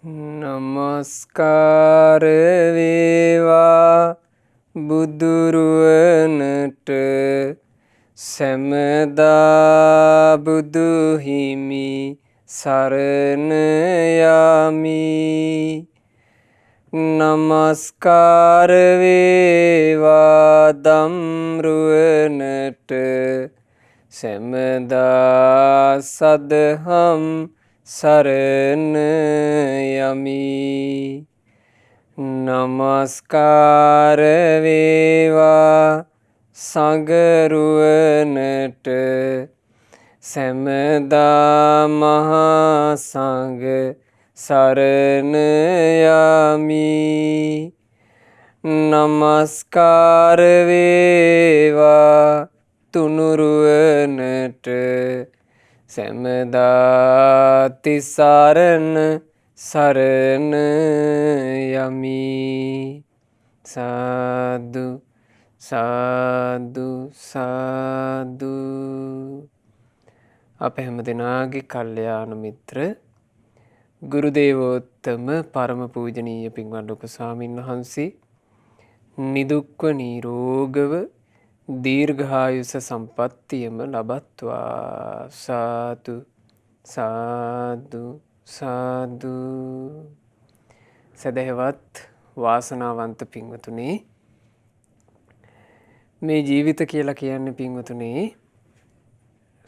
නමස්කාර වේවා බුදුරුවනට සැමදා බුදු හිමි සරණ යමි. නමස්කාර වේවා දම්රුවනට සැමදා සදහම් සරණ යමි. නමස්කාර වේවා සංඝරුවනට සැමදා මහා සංඝ සරණ යමි. නමස්කාර වේවා තුනුරුවනට සැමදා තිසරණ සරණ යමි. සාදු සාදු සාදු. අප හැම දෙනාගේ කල්යාණ මිත්‍ර ගුරුදේවෝත්තම පරම පූජනීය පින්වත් ලොකු ස්වාමීන් වහන්සේ නිදුක්ව නිරෝගව දීර්ඝායුෂ සම්පත්තියම ලබත්වා. සාදු සාදු සාදු. සදහවත් වාසනාවන්ත පින්වතුනි, මේ ජීවිත කියලා කියන්නේ පින්වතුනි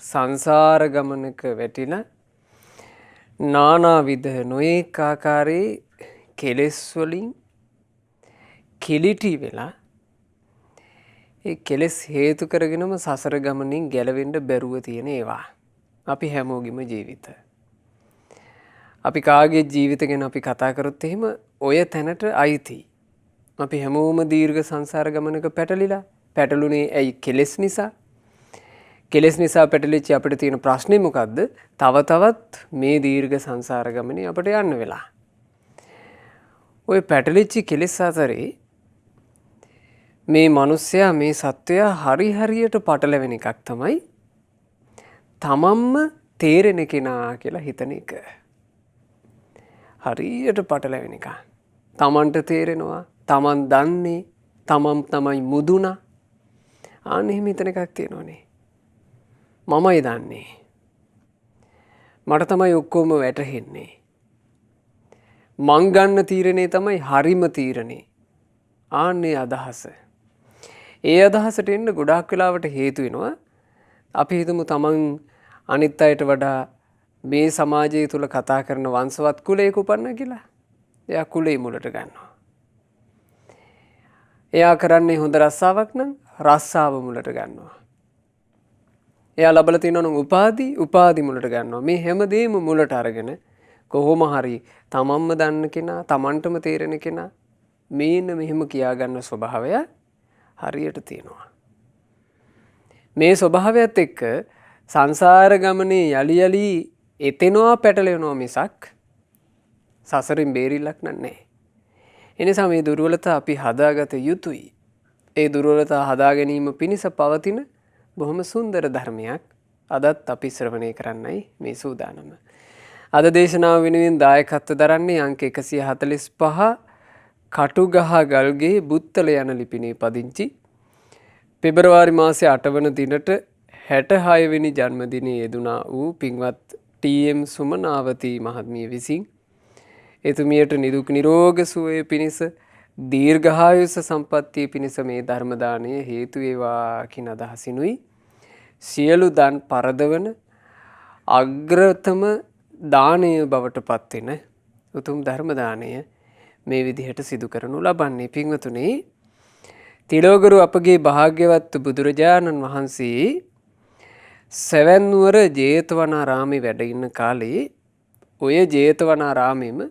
සංසාර ගමනක වැටිලා නානාවිධ නොයෙක් ආකාරයේ කෙලෙස් වලින් කිලිටි වෙලා ඒ කෙලෙස් හේතු කරගෙනම සසර ගමනින් ගැලවෙන්න බැරුව තියෙන ඒවා. අපි හැමෝගෙම ජීවිත. අපි කාගේ ජීවිත ගැන අපි කතා කරොත් එහෙම ඔය තැනට අයිති. අපි හැමෝම දීර්ඝ සංසාර ගමනක පැටලිලා. පැටලුනේ ඇයි? කෙලෙස් නිසා. කෙලෙස් නිසා පැටලිච්ච අපිට තියෙන ප්‍රශ්නේ මොකද්ද? තව තවත් මේ දීර්ඝ සංසාර ගමනේ අපිට යන්න වෙලා. ඔය පැටලිච්ච කෙලෙස් අතරේ මේ මිනිස්සයා මේ සත්වයා හරියට පටලැවෙන එකක් තමයි තමන්ම තේරෙන කෙනා කියලා හිතන එක. හරියට පටලැවෙන එක. තමන්ට තේරෙනවා, තමන් දන්නේ, තමන් තමයි මුදුනා. ආන්න එහෙම හිතන එකක් තියෙනවනේ. මමයි දන්නේ. මට තමයි ඔක්කොම වැටහෙන්නේ. මං ගන්න තීරණේ තමයි හරිම තීරණේ. ආන්නේ අදහස. ඒ අදහසට එන්න ගොඩාක් වෙලාවට හේතු වෙනවා. අපි හිතමු තමන් අනිත් අයට වඩා මේ සමාජය තුල කතා කරන වංශවත් කුලයක උපන්න කියලා. එයා කුලේ මුලට ගන්නවා. එයා කරන්නේ හොඳ රස්සාවක් නම් රස්සාව මුලට ගන්නවා. එයා ලබලා තියෙනවා නම් උපාධි මුලට ගන්නවා. මේ හැමදේම මුලට අරගෙන කොහොම හරි තමන්ම දන්න කෙනා, තමන්ටම තේරෙන කෙනා මේන්න මෙහෙම කියා ගන්න ස්වභාවය හරියට තියෙනවා. මේ ස්වභාවයත් එක්ක සංසාර ගමනේ යලි එතෙනවා පැටලෙනවා මිසක් සසරින් බේරිල්ලක් නැහැ. එනිසා මේ දුර්වලතා අපි හදාගත යුතුයි. ඒ දුර්වලතා හදා ගැනීම පිණිස පවතින බොහොම සුන්දර ධර්මයක් අදත් අපි ශ්‍රවණය කරන්නයි මේ සූදානම. අද දේශනාව වෙනුවෙන් දායකත්ව දරන්නේ අංක 145 කටුගහ ගල්ගේ බුත්තල යන ලිපිනේ පදිංචි පෙබරවාරි මාසේ 8 වන දිනට 66 වෙනි ජන්මදිනයේ යෙදුනා වූ පින්වත් ටී.එම්. සුමනාවතී මහත්මිය විසින් එතුමියට නිදුක් නිරෝග සුවය පිණිස දීර්ඝායුෂ සම්පන්නිය පිණිස මේ ධර්ම දාණය හේතු වේවා කියන අදහසිනුයි සියලු දන් පරදවන අග්‍රතම දාණය බවට පත් වෙන උතුම් ධර්ම දාණය මේ විදිහට සිදු කරනු ලබන්නේ. පින්වතුනි, තිලෝගුරු අපගේ භාග්‍යවත් බුදුරජාණන් වහන්සේ සෙවන් නුවර ජේතවනාරාමේ වැඩ ඉන්න කාලේ ඔය ජේතවනාරාමෙම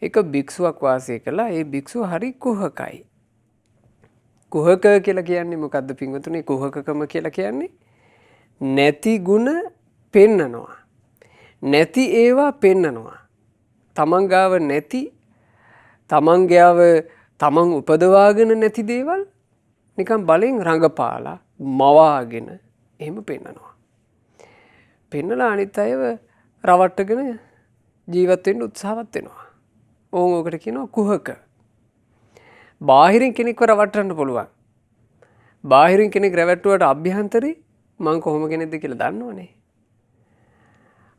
එක භික්ෂුවක් වාසය කළා. ඒ භික්ෂුව හරි කුහකයි. කුහක කියලා කියන්නේ මොකද්ද පින්වතුනි? කුහකකම කියලා කියන්නේ නැති ಗುಣ පෙන්නනවා. නැති ඒවා පෙන්නනවා. තමන් ගාව නැති, තමන් ගාව තමන් උපදවාගෙන නැති දේවල් නිකන් බලෙන් රඟපාලා මවාගෙන එහෙම පෙන්නනවා. පෙන්නලා අනිත් අයව රවට්ටගෙන ජීවත් වෙන්න උත්සාහවත් වෙනවා. ඕකට කියනවා කුහක. බාහිරින් කෙනෙක්ව රවට්ටන්න පුළුවන්. බාහිරින් කෙනෙක් රැවට්ටුවට අභ්‍යන්තරේ මං කොහොම කෙනෙක්ද කියලා දන්නවනේ.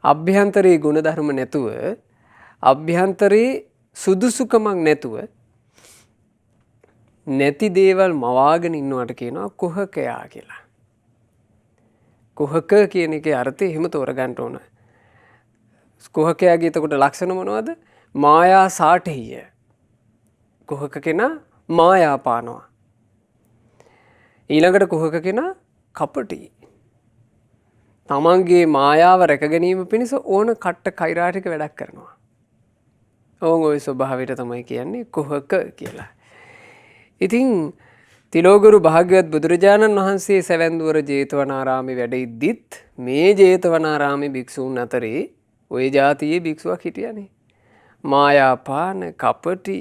අභ්‍යන්තරේ ගුණධර්ම නැතුව අභ්‍යන්තරේ සුදුසුකමක් නැතුව නැති දේවල් මවාගෙන ඉන්නවට කියනවා කුහකයා කියලා. කුහක කියන එකේ අර්ථය එහෙම තෝරගන්න ඕන. කුහකයාගේ එතකොට ලක්ෂණ මොනවද? මායා සාඨෙය. කුහක කෙනා මායා පානවා. ඊළඟට කුහක කෙනා කපටි. තමන්ගේ මායාව රැක ගැනීම පිණිස ඕන කට්ට කෛරාටික වැඩක් කරනවා. ඕන් ওই ස්වභාවයට තමයි කියන්නේ කුහක කියලා. ඉතින් තිලෝගුරු භාග්‍යවත් බුදුරජාණන් වහන්සේ සැවැන්දුවර ජේතවනාරාමේ වැඩ ඉද්දිත් මේ ජේතවනාරාමේ භික්ෂූන් අතරේ ওই જાතියේ භික්ෂුවක් හිටියනේ. මායාපාන කපටි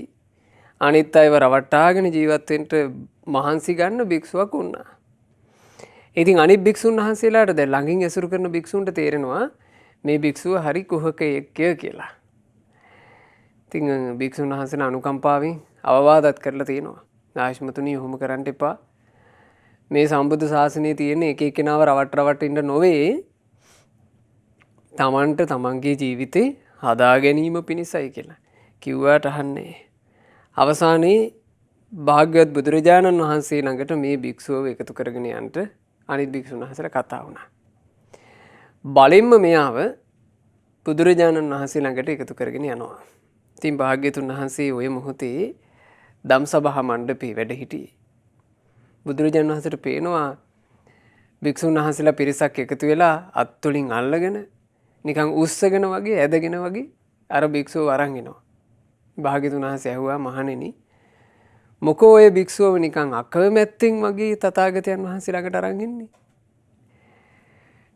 අනිත් අයව රවට්ටාගෙන ජීවත් වෙන්න මහන්සි ගන්න භික්ෂුවක් වුණා. ඉතින් අනිත් භික්ෂුන් වහන්සේලාට දැන් ළඟින් ඇසුරු කරන භික්ෂුන්ට තේරෙනවා මේ භික්ෂුව හරි කුහකයෙක් කියලා. ඉතින් භික්ෂුන් වහන්සේලා අනුකම්පාවෙන් අවවාදත් කරලා තියෙනවා. ආශ්මතුනි ඔහොම කරන්න එපා. මේ සම්බුද්ධ ශාසනයේ තියෙන එක එක්කෙනාව රවට්ට ඉන්න නොවේ. තමන්ට තමන්ගේ ජීවිතේ හදා ගැනීම පිණිසයි කියලා කිව්වට අහන්නේ. අවසානයේ භාග්‍යවත් බුදුරජාණන් වහන්සේ ළඟට මේ භික්ෂුව එකතු කරගෙන යන්න අනිත් භික්ෂුන් වහන්සේලා කතා වුණා. බලෙන්ම මෙයාව බුදුරජාණන් වහන්සේ ළඟට එකතු කරගෙන යනවා. ඉතින් භාග්‍යතුන් වහන්සේ ওই මොහොතේ ධම්සභා මණ්ඩපේ වැඩ හිටියේ. බුදුරජාණන් වහන්සේට පේනවා භික්ෂුන් වහන්සේලා පිරිසක් එකතු වෙලා අත්තුලින් අල්ලගෙන නිකන් උස්සගෙන වගේ ඇදගෙන වගේ අර භික්ෂුව අරන් එනවා. භාග්‍යතුන් වහන්සේ ඇහුවා මහණෙනි මොකෝ ඔය භික්ෂුව නිකන් අකමැත්තෙන් වගේ තථාගතයන් වහන්සේ ළඟට අරන් එන්නේ.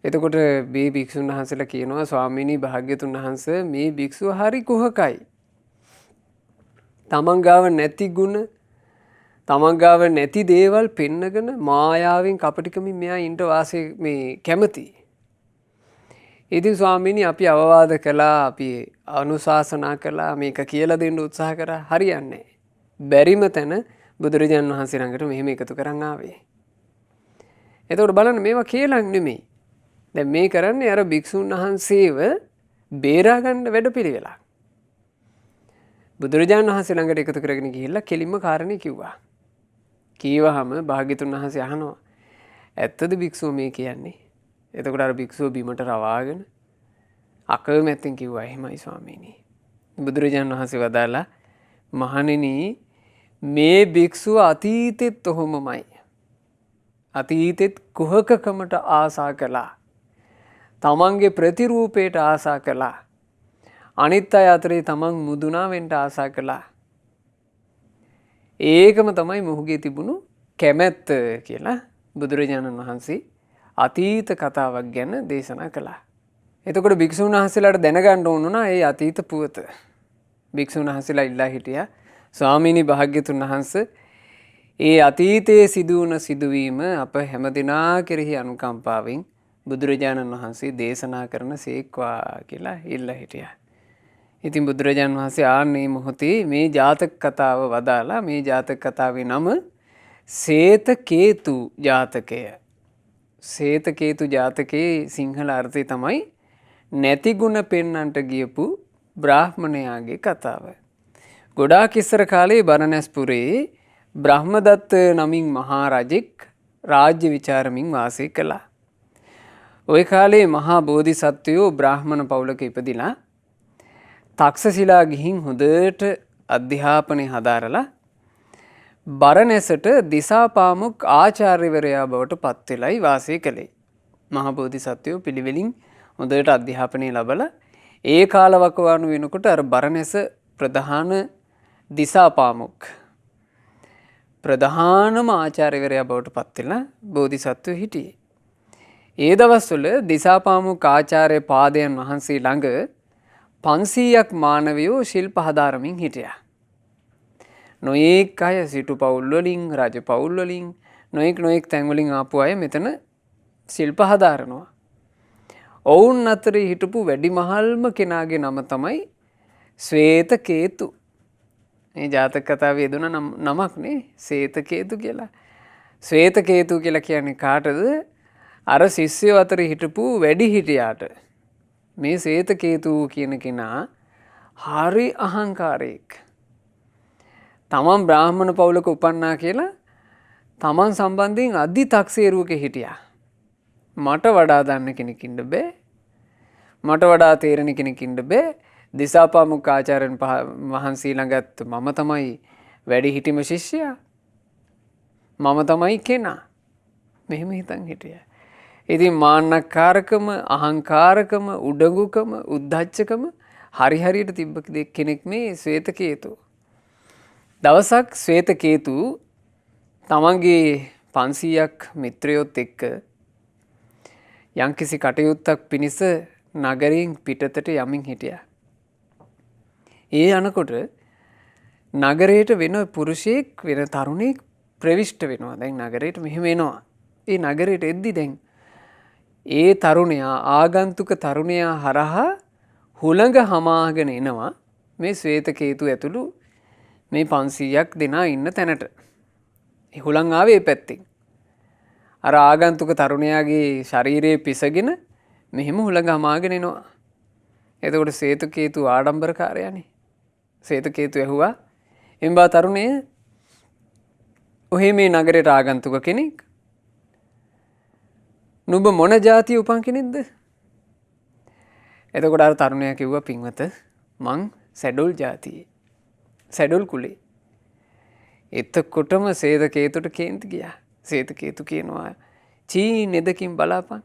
එතකොට මේ භික්ෂුන් වහන්සේලා කියනවා ස්වාමීනි භාග්‍යතුන් වහන්සේ මේ භික්ෂුව හරි කුහකයි. තමන් ගාව නැති ගුණ තමන් ගාව නැති දේවල් පෙන්නගෙන මායාවෙන් කපටිකමින් මෙයා ඉන්න වාසේ මේ කැමති. ඉතින් ස්වාමීනි අපි අවවාද කළා අපි අනුශාසනා කළා මේක කියලා දෙන්න උත්සාහ කරා හරියන්නේ. බැරිම තැන බුදුරජාණන් වහන්සේ ළඟට මෙහෙම එකතු කරන් ආවේ. එතකොට බලන්න මේවා කියලා නෙමෙයි. දැන් මේ කරන්නේ අර භික්ෂුන් වහන්සේව බේරා ගන්න වැඩපිළිවෙලක්. බුදුරජාණන් වහන්සේ ළඟට එකතු කරගෙන ගිහිල්ලා කෙලින්ම කාරණේ කිව්වා. කීවහම භාග්‍යතුන් වහන්සේ අහනවා ඇත්තද භික්ෂුව මේ කියන්නේ? එතකොට අර භික්ෂුව බිමට රවාගෙන අකමැත්තෙන් කිව්වා එහෙමයි ස්වාමීනි. බුදුරජාණන් වහන්සේ වදාලා මහණෙනි මේ භික්ෂුව අතීතෙත් ඔහොමමයි. අතීතෙත් කුහකකමට ආසා කළා. තමන්ගේ ප්‍රතිරූපයට ආසා කළා. අනිත් අය අතරේ තමන් මුදුනා වෙන්න ආසා කළා. ඒකම තමයි මොහුගේ තිබුණු කැමැත්ත කියලා බුදුරජාණන් වහන්සේ අතීත කතාවක් ගැන දේශනා කළා. එතකොට භික්ෂුන් වහන්සේලාට දැනගන්න ඕන වුණා මේ අතීත පුවත. භික්ෂුන් වහන්සේලා ඉල්ලා හිටියා ස්වාමීනි භාග්‍යතුන් වහන්සේ ඒ අතීතයේ සිදුවුණ සිදුවීම අප හැමදිනා කෙරෙහි අනුකම්පාවෙන් බුදුරජාණන් වහන්සේ දේශනා කරන සේක්වා කියලා ඉල්ලා හිටියා. ඉතින් බුදුරජාණන් වහන්සේ ආන්නේ මොහොතේ මේ ජාතක කතාව වදාලා මේ ජාතක කතාවේ නම සේතකේතු ජාතකය. සේතකේතු ජාතකයේ සිංහල අර්ථය තමයි නැති ගුණ පෙන්නන්ට ගියපු බ්‍රාහ්මණයාගේ කතාව. ගොඩාක් ඉස්සර කාලේ බරණැස්පුරේ බ්‍රහ්මදත්ත නමින් මහා රජෙක් රාජ්‍ය විචාරමින් වාසය කළා. ওই කාලේ මහා බෝධිසත්වයෝ බ්‍රාහ්මණ පවුලක ඉපදිලා තක්ෂශිලා ගිහින් හොඳට අධ්‍යාපනය හදාරලා බරණැසට දිසාපාමුක් ආචාර්යවරයා බවට පත් වෙලයි වාසය කළේ. මහා බෝධිසත්වයෝ පිළිවෙලින් හොඳට අධ්‍යාපනය ලැබලා ඒ කාලවකවානු වෙනකොට අර බරණැස ප්‍රධාන දිසාපාමුක් ප්‍රධානම ආචාර්යවරයා බවට පත් වෙලා බෝධිසත්වයෝ හිටියේ. ඒ දවස්වල දිසාපාමුක් ආචාර්ය පාදයන් වහන්සේ ළඟ 500ක් මානවයෝ ශිල්ප හදාරමින් හිටියා. නොයෙක් අය සිටු පවුල් වලින් රජ පවුල් වලින් නොයෙක් තැන් වලින් ආපු අය මෙතන ශිල්ප හදාරනවා. ඔවුන් අතරේ හිටපු වැඩිමහල්ම කෙනාගේ නම තමයි ශ්වේතකේතු. මේ ජාතක කතාවේ යෙදුන නමක් නේ සේතකේතු කියලා. ශ්වේතකේතු කියලා කියන්නේ කාටද? අර ශිෂ්‍යයෝ අතර හිටපු වැඩිහිටියාට. මේ ශ්වේතකේතු කියන කෙනා හරි අහංකාරයෙක්. තමන් බ්‍රාහ්මණ පවුලක උපන්නා කියලා තමන් සම්බන්ධයෙන් අධි තක්සේරුවක හිටියා. මට වඩා දන්න කෙනෙක් ඉන්න බෑ. මට වඩා තේරෙන කෙනෙක් ඉන්න බෑ. දිසාපාමුක් ආචාර්යන් වහන්සේ ළඟත් මම තමයි වැඩිහිටිම ශිෂ්‍යයා. මම තමයි කෙනා. මෙහෙම හිතන් හිටියා. ඉතින් මාන්නකාරකම, අහංකාරකම, උඩඟුකම, උද්ධච්චකම හරි හරියට තිබ්බ කෙනෙක් මේ ශ්වේතකේතු. දවසක් ශ්වේතකේතු තමන්ගේ 500ක් මිත්‍රයොත් එක්ක යම්කිසි කටයුත්තක් පිණිස නගරයෙන් පිටතට යමින් හිටියා. ඒ යනකොට නගරයට වෙන පුරුෂයෙක් වෙන තරුණයෙක් ප්‍රවිෂ්ඨ වෙනවා. දැන් නගරයට මෙහෙම එනවා. ඒ නගරයට එද්දි දැන් ඒ තරුණයා ආගන්තුක තරුණයා හරහා හුළඟ හමාගෙන එනවා මේ ශ්වේතකේතු ඇතුළු මේ 500ක් දෙනා ඉන්න තැනට. ඒ හුළං ආවේ ඒ පැත්තෙන්. අර ආගන්තුක තරුණයාගේ ශරීරයේ පිසගෙන මෙහෙම හුළඟ හමාගෙන එනවා. එතකොට ශ්වේතකේතු ආඩම්බරකාරයානේ. ශ්වේතකේතු ඇහුවා එම්බා තරුණය ඔහේ මේ නගරයට ආගන්තුක කෙනෙක්. නුඹ මොන ජාතිය උපන් කෙනෙක්ද? එතකොට අර තරුණයා කිව්වා පින්වත මං සැඩොල් ජාතියේ. සැඩොල් කුලේ. එතකොටම ශ්වේතකේතුට කේන්ති ගියා. ශ්වේතකේතු කියනවා චී නෙදකින් බලාපන්.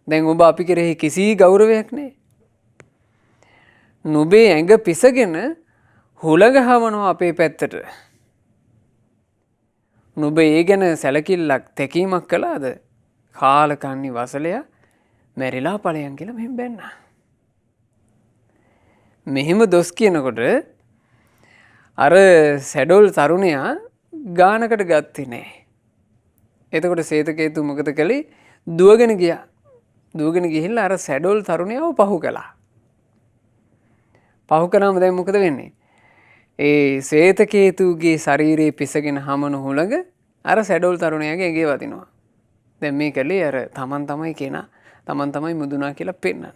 දැන් ඔබ අපි කෙරෙහි කිසි ගෞරවයක් නැහැ. නුඹේ ඇඟ පිසගෙන හුළඟ හමනවා අපේ පැත්තට. නුඹ ඒ ගැන සැලකිල්ලක් තැකීමක් කළාද? කාලකන්නි වසලයා මැරිලා ඵලයන් කියලා මෙහෙම බැන්නා. මෙහෙම දොස් කියනකොට අර සැඩොල් තරුණයා ගානකට ගත්තේ නැහැ. එතකොට ශ්වේතකේතු මොකද කළේ? දුවගෙන ගියා. දුවගෙන ගිහිල්ලා අර සැඩොල් තරුණයාව පහු කළා. පහු කළාම දැන් මොකද වෙන්නේ? ඒ ශ්වේතකේතුගේ ශරීරයේ පිසගෙන හමන හුළඟ අර සැඩොල් තරුණයාගේ ඇඟේ වදිනවා. දැන් මේ කලේ අර තමන් තමයි කෙනා, තමන් තමයි මුදුනා කියලා පෙන්නන්න.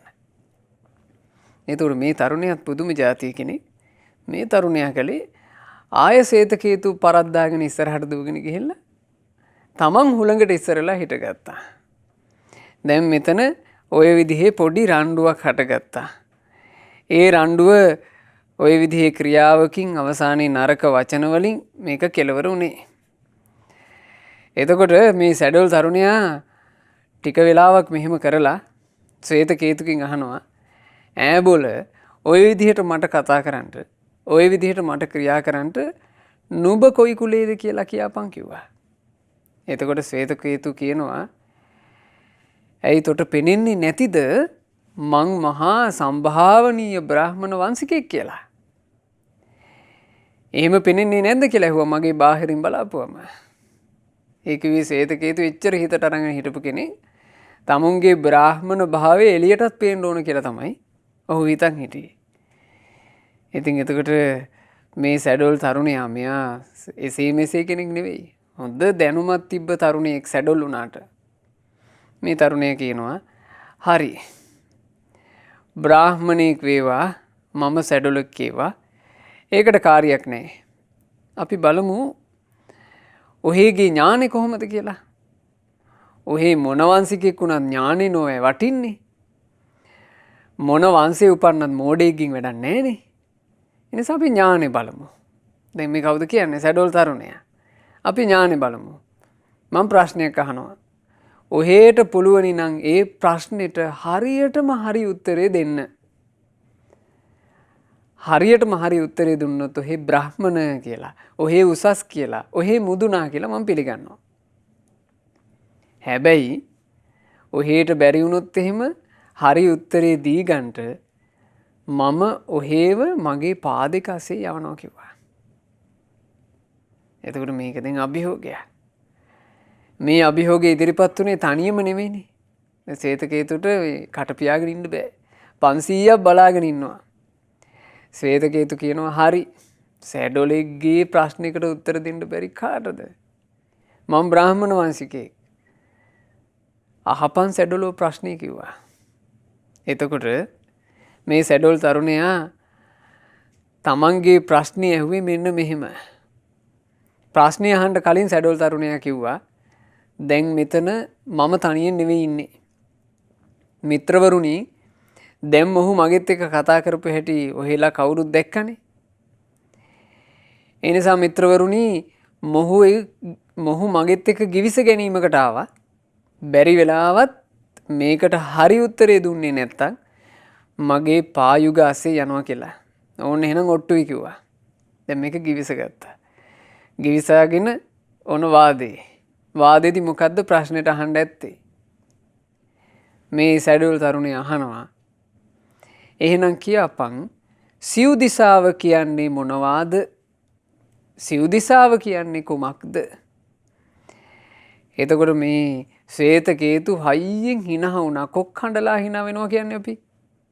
ඒතකොට මේ තරුණයාත් පුදුම જાතිය කෙනෙක්. මේ තරුණයා කලේ ආය ශ්වේතකේතු පරද්දාගෙන ඉස්සරහට දුවගෙන ගිහිල්ලා තමන් හුළඟට ඉස්සරලා හිටගත්තා. දැන් මෙතන ওই විදිහේ පොඩි රණ්ඩුවක් හටගත්තා. ඒ රණ්ඩුව ওই විදිහේ ක්‍රියාවකින් අවසානයේ නරක වචන වලින් මේක කෙලවර වුණේ. එතකොට මේ සැඩොල් තරුණයා ටික වෙලාවක් මෙහෙම කරලා ශ්වේතකේතුකින් අහනවා ඈ බොල ওই විදිහට මට කතා කරන්නට, ওই විදිහට මට ක්‍රියා කරන්නට නුඹ කොයි කුලේද කියලා කියපන් කිව්වා. එතකොට ශ්වේතකේතු කියනවා ඇයි තොට පෙනෙන්නේ නැතිද මං මහා සම්භාවනීය බ්‍රාහ්මණ වංශිකයෙක් කියලා. එහෙම පෙනෙන්නේ නැද්ද කියලා ඇහුවා මගේ බාහිරින් බලාපුවම. ඒ කිව්වේ ශ්වේතකේතු එච්චර හිතට අරගෙන හිටපු කෙනෙක්. තමුන්ගේ බ්‍රාහ්මණ භාවය එළියටත් පේන්න ඕන කියලා තමයි ඔහු හිතන් හිටියේ. ඉතින් එතකොට මේ සැඩොල් තරුණයා මෙයා එසේ මෙසේ කෙනෙක් නෙවෙයි. හොඳ දැනුමක් තිබ්බ තරුණයෙක් සැඩොල් වුණාට. මේ තරුණයා කියනවා හරි බ්‍රාහ්මණයෙක් වේවා මම සැඩොලෙක් වේවා ඒකට කාර්යයක් නැහැ. අපි බලමු ඔහේගේ ඥානෙ කොහොමද කියලා. ඔහේ මොන වංශිකෙක් වුණත් ඥානෙ නොවේ වටින්නේ. මොන වංශේ උපන්නත් මෝඩයෙක්ගෙන් වැඩක් නැහැනේ. ඒ නිසා අපි ඥානෙ බලමු. දැන් මේ කවුද කියන්නේ? සැඩොල් තරුණයා. අපි ඥානෙ බලමු. මම ප්‍රශ්නයක් අහනවා. ඔහේට පුළුවනි නම් ඒ ප්‍රශ්නෙට හරියටම හරි උත්තරේ දෙන්න. හරියටම හරි උත්තරේ දුන්නොත් ඔහේ බ්‍රාහ්මණ කියලා, ඔහේ උසස් කියලා, ඔහේ මුදුනා කියලා මම පිළිගන්නවා. හැබැයි ඔහේට බැරි වුණොත් එහෙම හරි උත්තරේ දී ගන්නට මම ඔහේව මගේ පාදක අසේ යවනවා කිව්වා. එතකොට මේක දැන් අභියෝගයක්. මේ අභියෝගය ඉදිරිපත් වුණේ තනියම නෙවෙයිනේ. ශ්වේතකේතුට කට පියාගෙන ඉන්න බෑ. 500ක් බලාගෙන ඉන්නවා. ශ්වේතකේතු කියනවා හරි සැඩොලෙක්ගේ ප්‍රශ්නයකට උත්තර දෙන්න බැරි කාටද? මම බ්‍රාහ්මණ වංශිකයෙක්. අහපන් සැඩොලෝ ප්‍රශ්නය කිව්වා. එතකොට මේ සැඩොල් තරුණයා තමන්ගේ ප්‍රශ්නය ඇහුවේ මෙන්න මෙහෙම. ප්‍රශ්නය අහන්න කලින් සැඩොල් තරුණයා කිව්වා දැන් මෙතන මම තනියෙන් නෙවෙයි ඉන්නේ. මිත්‍රවරුනි දැන් මොහු මගෙත් එක්ක කතා කරපු හැටි ඔහෙලා කවුරුත් දැක්කනේ. ඒ නිසා මිත්‍රවරුනි මොහු මගෙත් එක්ක ගිවිස ගැනීමකට ආවා. බැරි වෙලාවත් මේකට හරි උත්තරේ දුන්නේ නැත්තම් මගේ පායුග අස්සේ යනවා කියලා. ඕන්න එහෙනම් ඔට්ටුයි කිව්වා. දැන් මේක ගිවිස ගත්තා. ගිවිසාගෙන ඔන වාදේ. වාදෙදි මොකද්ද ප්‍රශ්නෙට අහන්න ඇත්තේ? මේ සැඩොල් තරුණයා අහනවා එහෙනම් කියපන් සිව් දිසාව කියන්නේ මොනවාද? සිව් දිසාව කියන්නේ කුමක්ද? එතකොට මේ ශ්වේත කේතු හයියෙන් hina වුණා. කොක් හඬලා hina වෙනවා කියන්නේ අපි.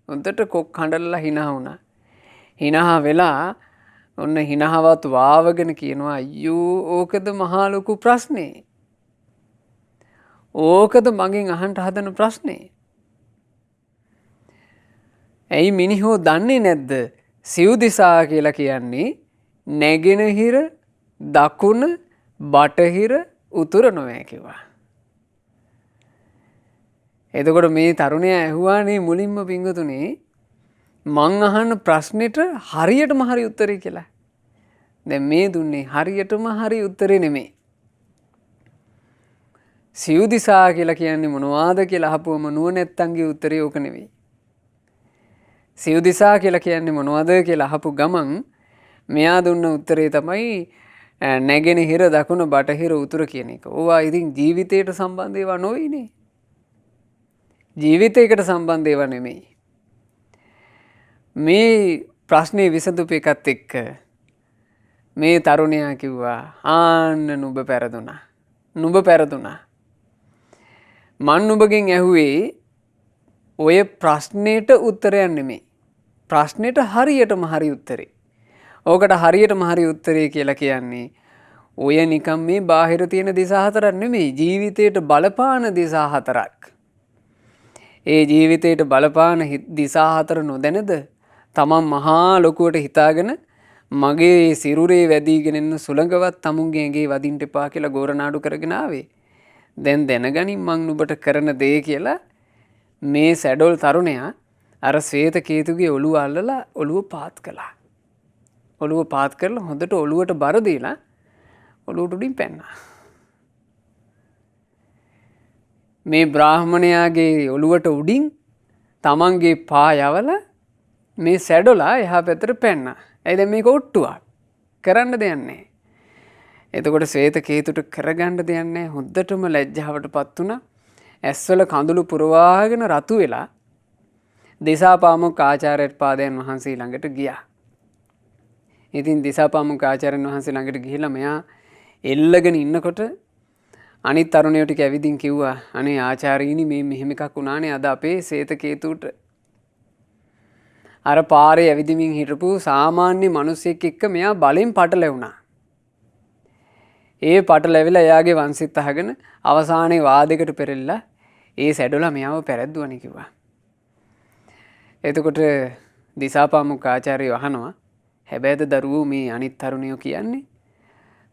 හොඳට කොක් හඬලා hina වුණා. hina වෙලා ඔන්න hinaවත් වාවගෙන කියනවා අයියෝ ඕකද මහා ලොකු ප්‍රශ්නේ. ඕකද මගෙන් අහන්න හදන ප්‍රශ්නේ. ඇයි මිනිහෝ දන්නේ නැද්ද සිව් දිසා කියලා කියන්නේ නැගෙනහිර දකුණ බටහිර උතුර නොවේ කිව්වා. එතකොට මේ තරුණයා ඇහුවානේ මුලින්ම පිංගුතුනේ මං අහන ප්‍රශ්නෙට හරියටම හරි උත්තරේ කියලා. දැන් මේ දුන්නේ හරියටම හරි උත්තරේ නෙමෙයි. සිව් දිසා කියලා කියන්නේ මොනවාද කියලා අහපුවම නුවණැත්තන්ගේ උත්තරේ ඕක නෙවෙයි. සිව් දිසා කියලා කියන්නේ මොනවද කියලා අහපු ගමන් මෙයා දුන්න උත්තරේ තමයි නැගෙනහිර දකුණ බටහිර උතුර කියන එක. ඕවා ඉතින් ජීවිතයට සම්බන්ධ ඒවා නොවේනේ. ජීවිතයකට සම්බන්ධ ඒවා නෙමෙයි. මේ ප්‍රශ්නේ විසඳුපු එකත් එක්ක මේ තරුණයා කිව්වා ආන්න නුඹ පෙරදුනා. නුඹ පෙරදුනා. මන් නුඹගෙන් ඇහුවේ ඔය ප්‍රශ්නෙට උත්තරයක් නෙමෙයි. ප්‍රශ්නෙට හරියටම හරි උත්තරේ. ඕකට හරියටම හරි උත්තරේ කියලා කියන්නේ ඔය නිකම් මේ බාහිර තියෙන දිසා හතරක් නෙමෙයි. ජීවිතයට බලපාන දිසා හතරක්. ඒ ජීවිතයට බලපාන දිසා හතර නොදැනද තමන් මහා ලොකුවට හිතාගෙන මගේ සිරුරේ වැදීගෙන ඉන්න සුළඟවත් තමුන්ගේ ඇඟේ වදින්න එපා කියලා ගෝරනාඩු කරගෙන ආවේ. දැන් දැනගනින් මං නුඹට කරන දේ කියලා මේ සැඩොල් තරුණයා අර ශ්වේත කේතුගේ ඔළුව අල්ලලා ඔළුව පාත් කළා. ඔළුව පාත් කරලා හොඳට ඔළුවට බර දීලා ඔළුවට උඩින් පැන්නා. මේ බ්‍රාහ්මණයාගේ ඔළුවට උඩින් තමන්ගේ පා යවලා මේ සැඩොලා එහා පැත්තට පැන්නා. ඇයි දැන් මේක ඔට්ටුවක් කරන්න දෙයක් නැහැ. එතකොට ශ්වේත කේතුට කරගන්න දෙයක් නැහැ. හොඳටම ලැජ්ජාවටපත් වුණා. ඇස්වල කඳුළු පුරවාගෙන රතු වෙලා දිසාපාමුක් ආචාර්ය පාදයන් වහන්සේ ළඟට ගියා. ඉතින් දිසාපාමුක් ආචාර්යන් වහන්සේ ළඟට ගිහිල්ලා මෙයා එල්ලගෙන ඉන්නකොට අනිත් තරුණයෝ ටික ඇවිදින් කිව්වා අනේ ආචාර්යනි මේ මෙහෙම එකක් වුණානේ අද අපේ ශ්වේත කේතුට. අර පාරේ ඇවිදිමින් හිටපු සාමාන්‍ය මිනිසෙක් එක්ක මෙයා බලෙන් පටලැවුණා. ඒ පටලැවිලා එයාගේ වංශිත් අහගෙන අවසානයේ වාදයකට පෙරෙලා ඒ සැඩොලා මෙයාව පැරද්දුවනේ කිව්වා. එතකොට දිසාපාමුක් ආචාර්යව අහනවා හැබැයිද දරුවෝ මේ අනිත් තරුණයෝ කියන්නේ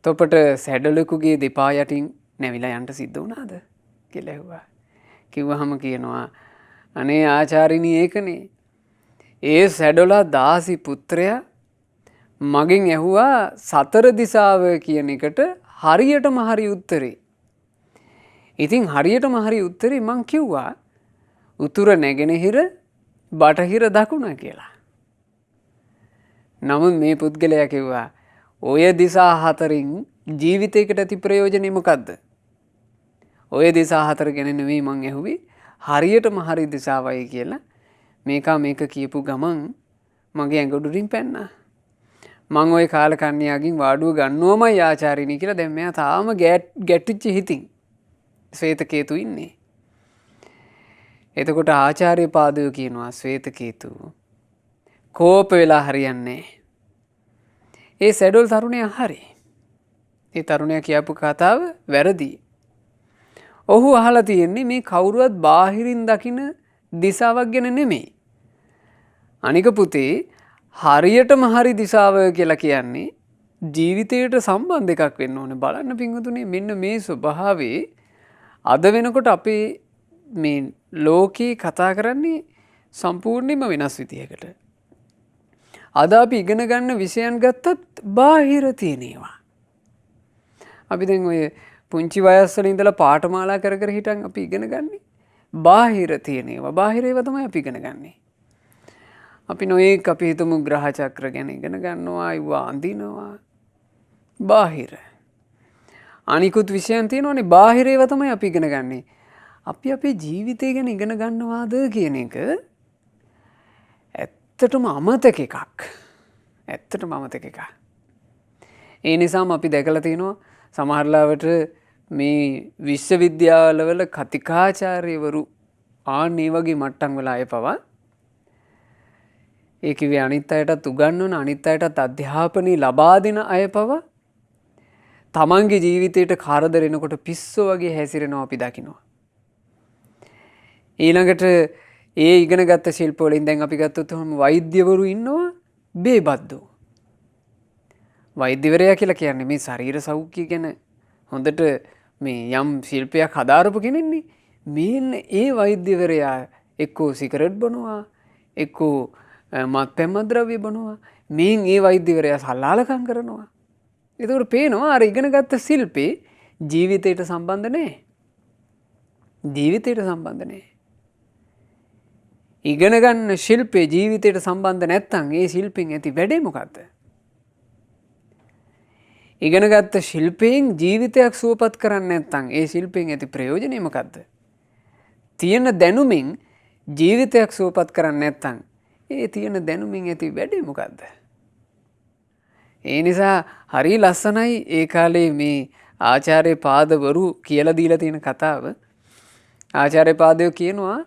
තොපට සැඩොලෙකුගේ දෙපා යටින් නැවිලා යන්න සිද්ධ වුණාද කියලා ඇහුවා. කිව්වහම කියනවා අනේ ආචාර්යනි ඒකනේ. ඒ සැඩොලා දාසි පුත්‍රයා මගෙන් ඇහුවා සතර දිසාව කියන එකට හරියටම හරි උත්තරේ. ඉතින් හරියටම හරි උත්තරේ මං කිව්වා උතුර නැගෙනහිර බටහිර දකුණ කියලා. නමුත් මේ පුද්ගලයා කිව්වා ඔය දිසා හතරින් ජීවිතයකට ඇති ප්‍රයෝජනෙ මොකද්ද? ඔය දිසා හතර ගැන නෙවෙයි මං ඇහුවේ හරියටම හරි දිසාවයි කියලා. මේක කියපු ගමන් මගේ ඇඟුඩුරින් පැන්නා. මං ওই කාල කන්‍යාගෙන් වාඩුව ගන්නවමයි ආචාර්යනි කියලා දැන් මෙයා තාම ගැටිච්ච හිතින් ශ්වේත කේතු ඉන්නේ. එතකොට ආචාර්ය පාදයෝ කියනවා ශ්වේත කේතු කෝප වෙලා හරියන්නේ. ඒ සැඩොල් තරුණයා හරි. ඒ තරුණයා කියපු කතාව වැරදි. ඔහු අහලා තියෙන්නේ මේ කවුරුවත් බාහිරින් දකින දිසාවක් ගැන නෙමෙයි. අනික පුතේ හරියටම හරි දිසාව කියලා කියන්නේ ජීවිතයට සම්බන්ධ එකක් වෙන්න ඕනේ. බලන්න පින්වතුනි මෙන්න මේ ස්වභාවයේ අද වෙනකොට අපේ මේ ලෝකේ කතා කරන්නේ සම්පූර්ණයෙන්ම වෙනස් විදිහකට. අද අපි ඉගෙන ගන්න විෂයන් ගත්තත් බාහිර තියෙන ඒවා. අපි දැන් ඔය පුංචි වයස්වල ඉඳලා පාඨමාලා කර කර හිටන් අපි ඉගෙන ගන්නේ බාහිර තියෙන ඒවා. බාහිර ඒවා තමයි අපි ඉගෙන ගන්නේ. අපි නොඑක අපි හිතමු ග්‍රහ චක්‍ර ගැන ඉගෙන ගන්නවා, ඒවා අඳිනවා. බාහිර. අනිකුත් විෂයන් තියෙනවානේ බාහිර ඒවා තමයි අපි ඉගෙන ගන්නේ. අපි අපේ ජීවිතය ගැන ඉගෙන ගන්නවාද කියන එක ඇත්තටම අමතක එකක්. ඇත්තටම අමතක එකක්. ඒ නිසාම අපි දැකලා තියෙනවා සමහරලාවට මේ විශ්වවිද්‍යාලවල කතිකාචාර්යවරු ආන්නේ වගේ මට්ටම් වල අය පවා ඒ කිව්වේ අනිත් අයටත් උගන්වන අනිත් අයටත් අධ්‍යාපනය ලබා දෙන අය පවා තමන්ගේ ජීවිතයට කරදර එනකොට පිස්සෝ වගේ හැසිරෙනවා අපි දකිනවා. ඊළඟට ඒ ඉගෙන ගත්ත ශිල්ප වලින් දැන් අපි ගත්තොත් වෛද්‍යවරු ඉන්නවා බේබද්දෝ. වෛද්‍යවරයා කියලා කියන්නේ මේ ශරීර සෞඛ්‍ය ගැන හොඳට මේ යම් ශිල්පයක් හදාරපු කෙනෙක්නේ. මේන්න ඒ වෛද්‍යවරයා එක්කෝ සිගරට් බොනවා, එක්කෝ මත්පැන් මත්ද්‍රව්‍ය බොනවා. මේන් ඒ වෛද්‍යවරයා සල්ලාලකම් කරනවා. ඒකට පේනවා අර ඉගෙන ගත්ත ශිල්පේ ජීවිතයට සම්බන්ධ නැහැ. ජීවිතයට සම්බන්ධ නැහැ. ඉගෙන ගන්න ශිල්පේ ජීවිතයට සම්බන්ධ නැත්නම් ඒ ශිල්පෙන් ඇති වැඩේ මොකද්ද? ඉගෙන ගත්ත ශිල්පයෙන් ජීවිතයක් සුවපත් කරන්නේ නැත්නම් ඒ ශිල්පෙන් ඇති ප්‍රයෝජනය මොකද්ද? තියෙන දැනුමින් ජීවිතයක් සුවපත් කරන්නේ නැත්නම් ඒ තියෙන දැනුමින් ඇති වැඩේ මොකද්ද? ඒ නිසා හරි ලස්සනයි ඒ කාලේ මේ ආචාර්ය පාදවරු කියලා දීලා තියෙන කතාව. ආචාර්ය පාදයෝ කියනවා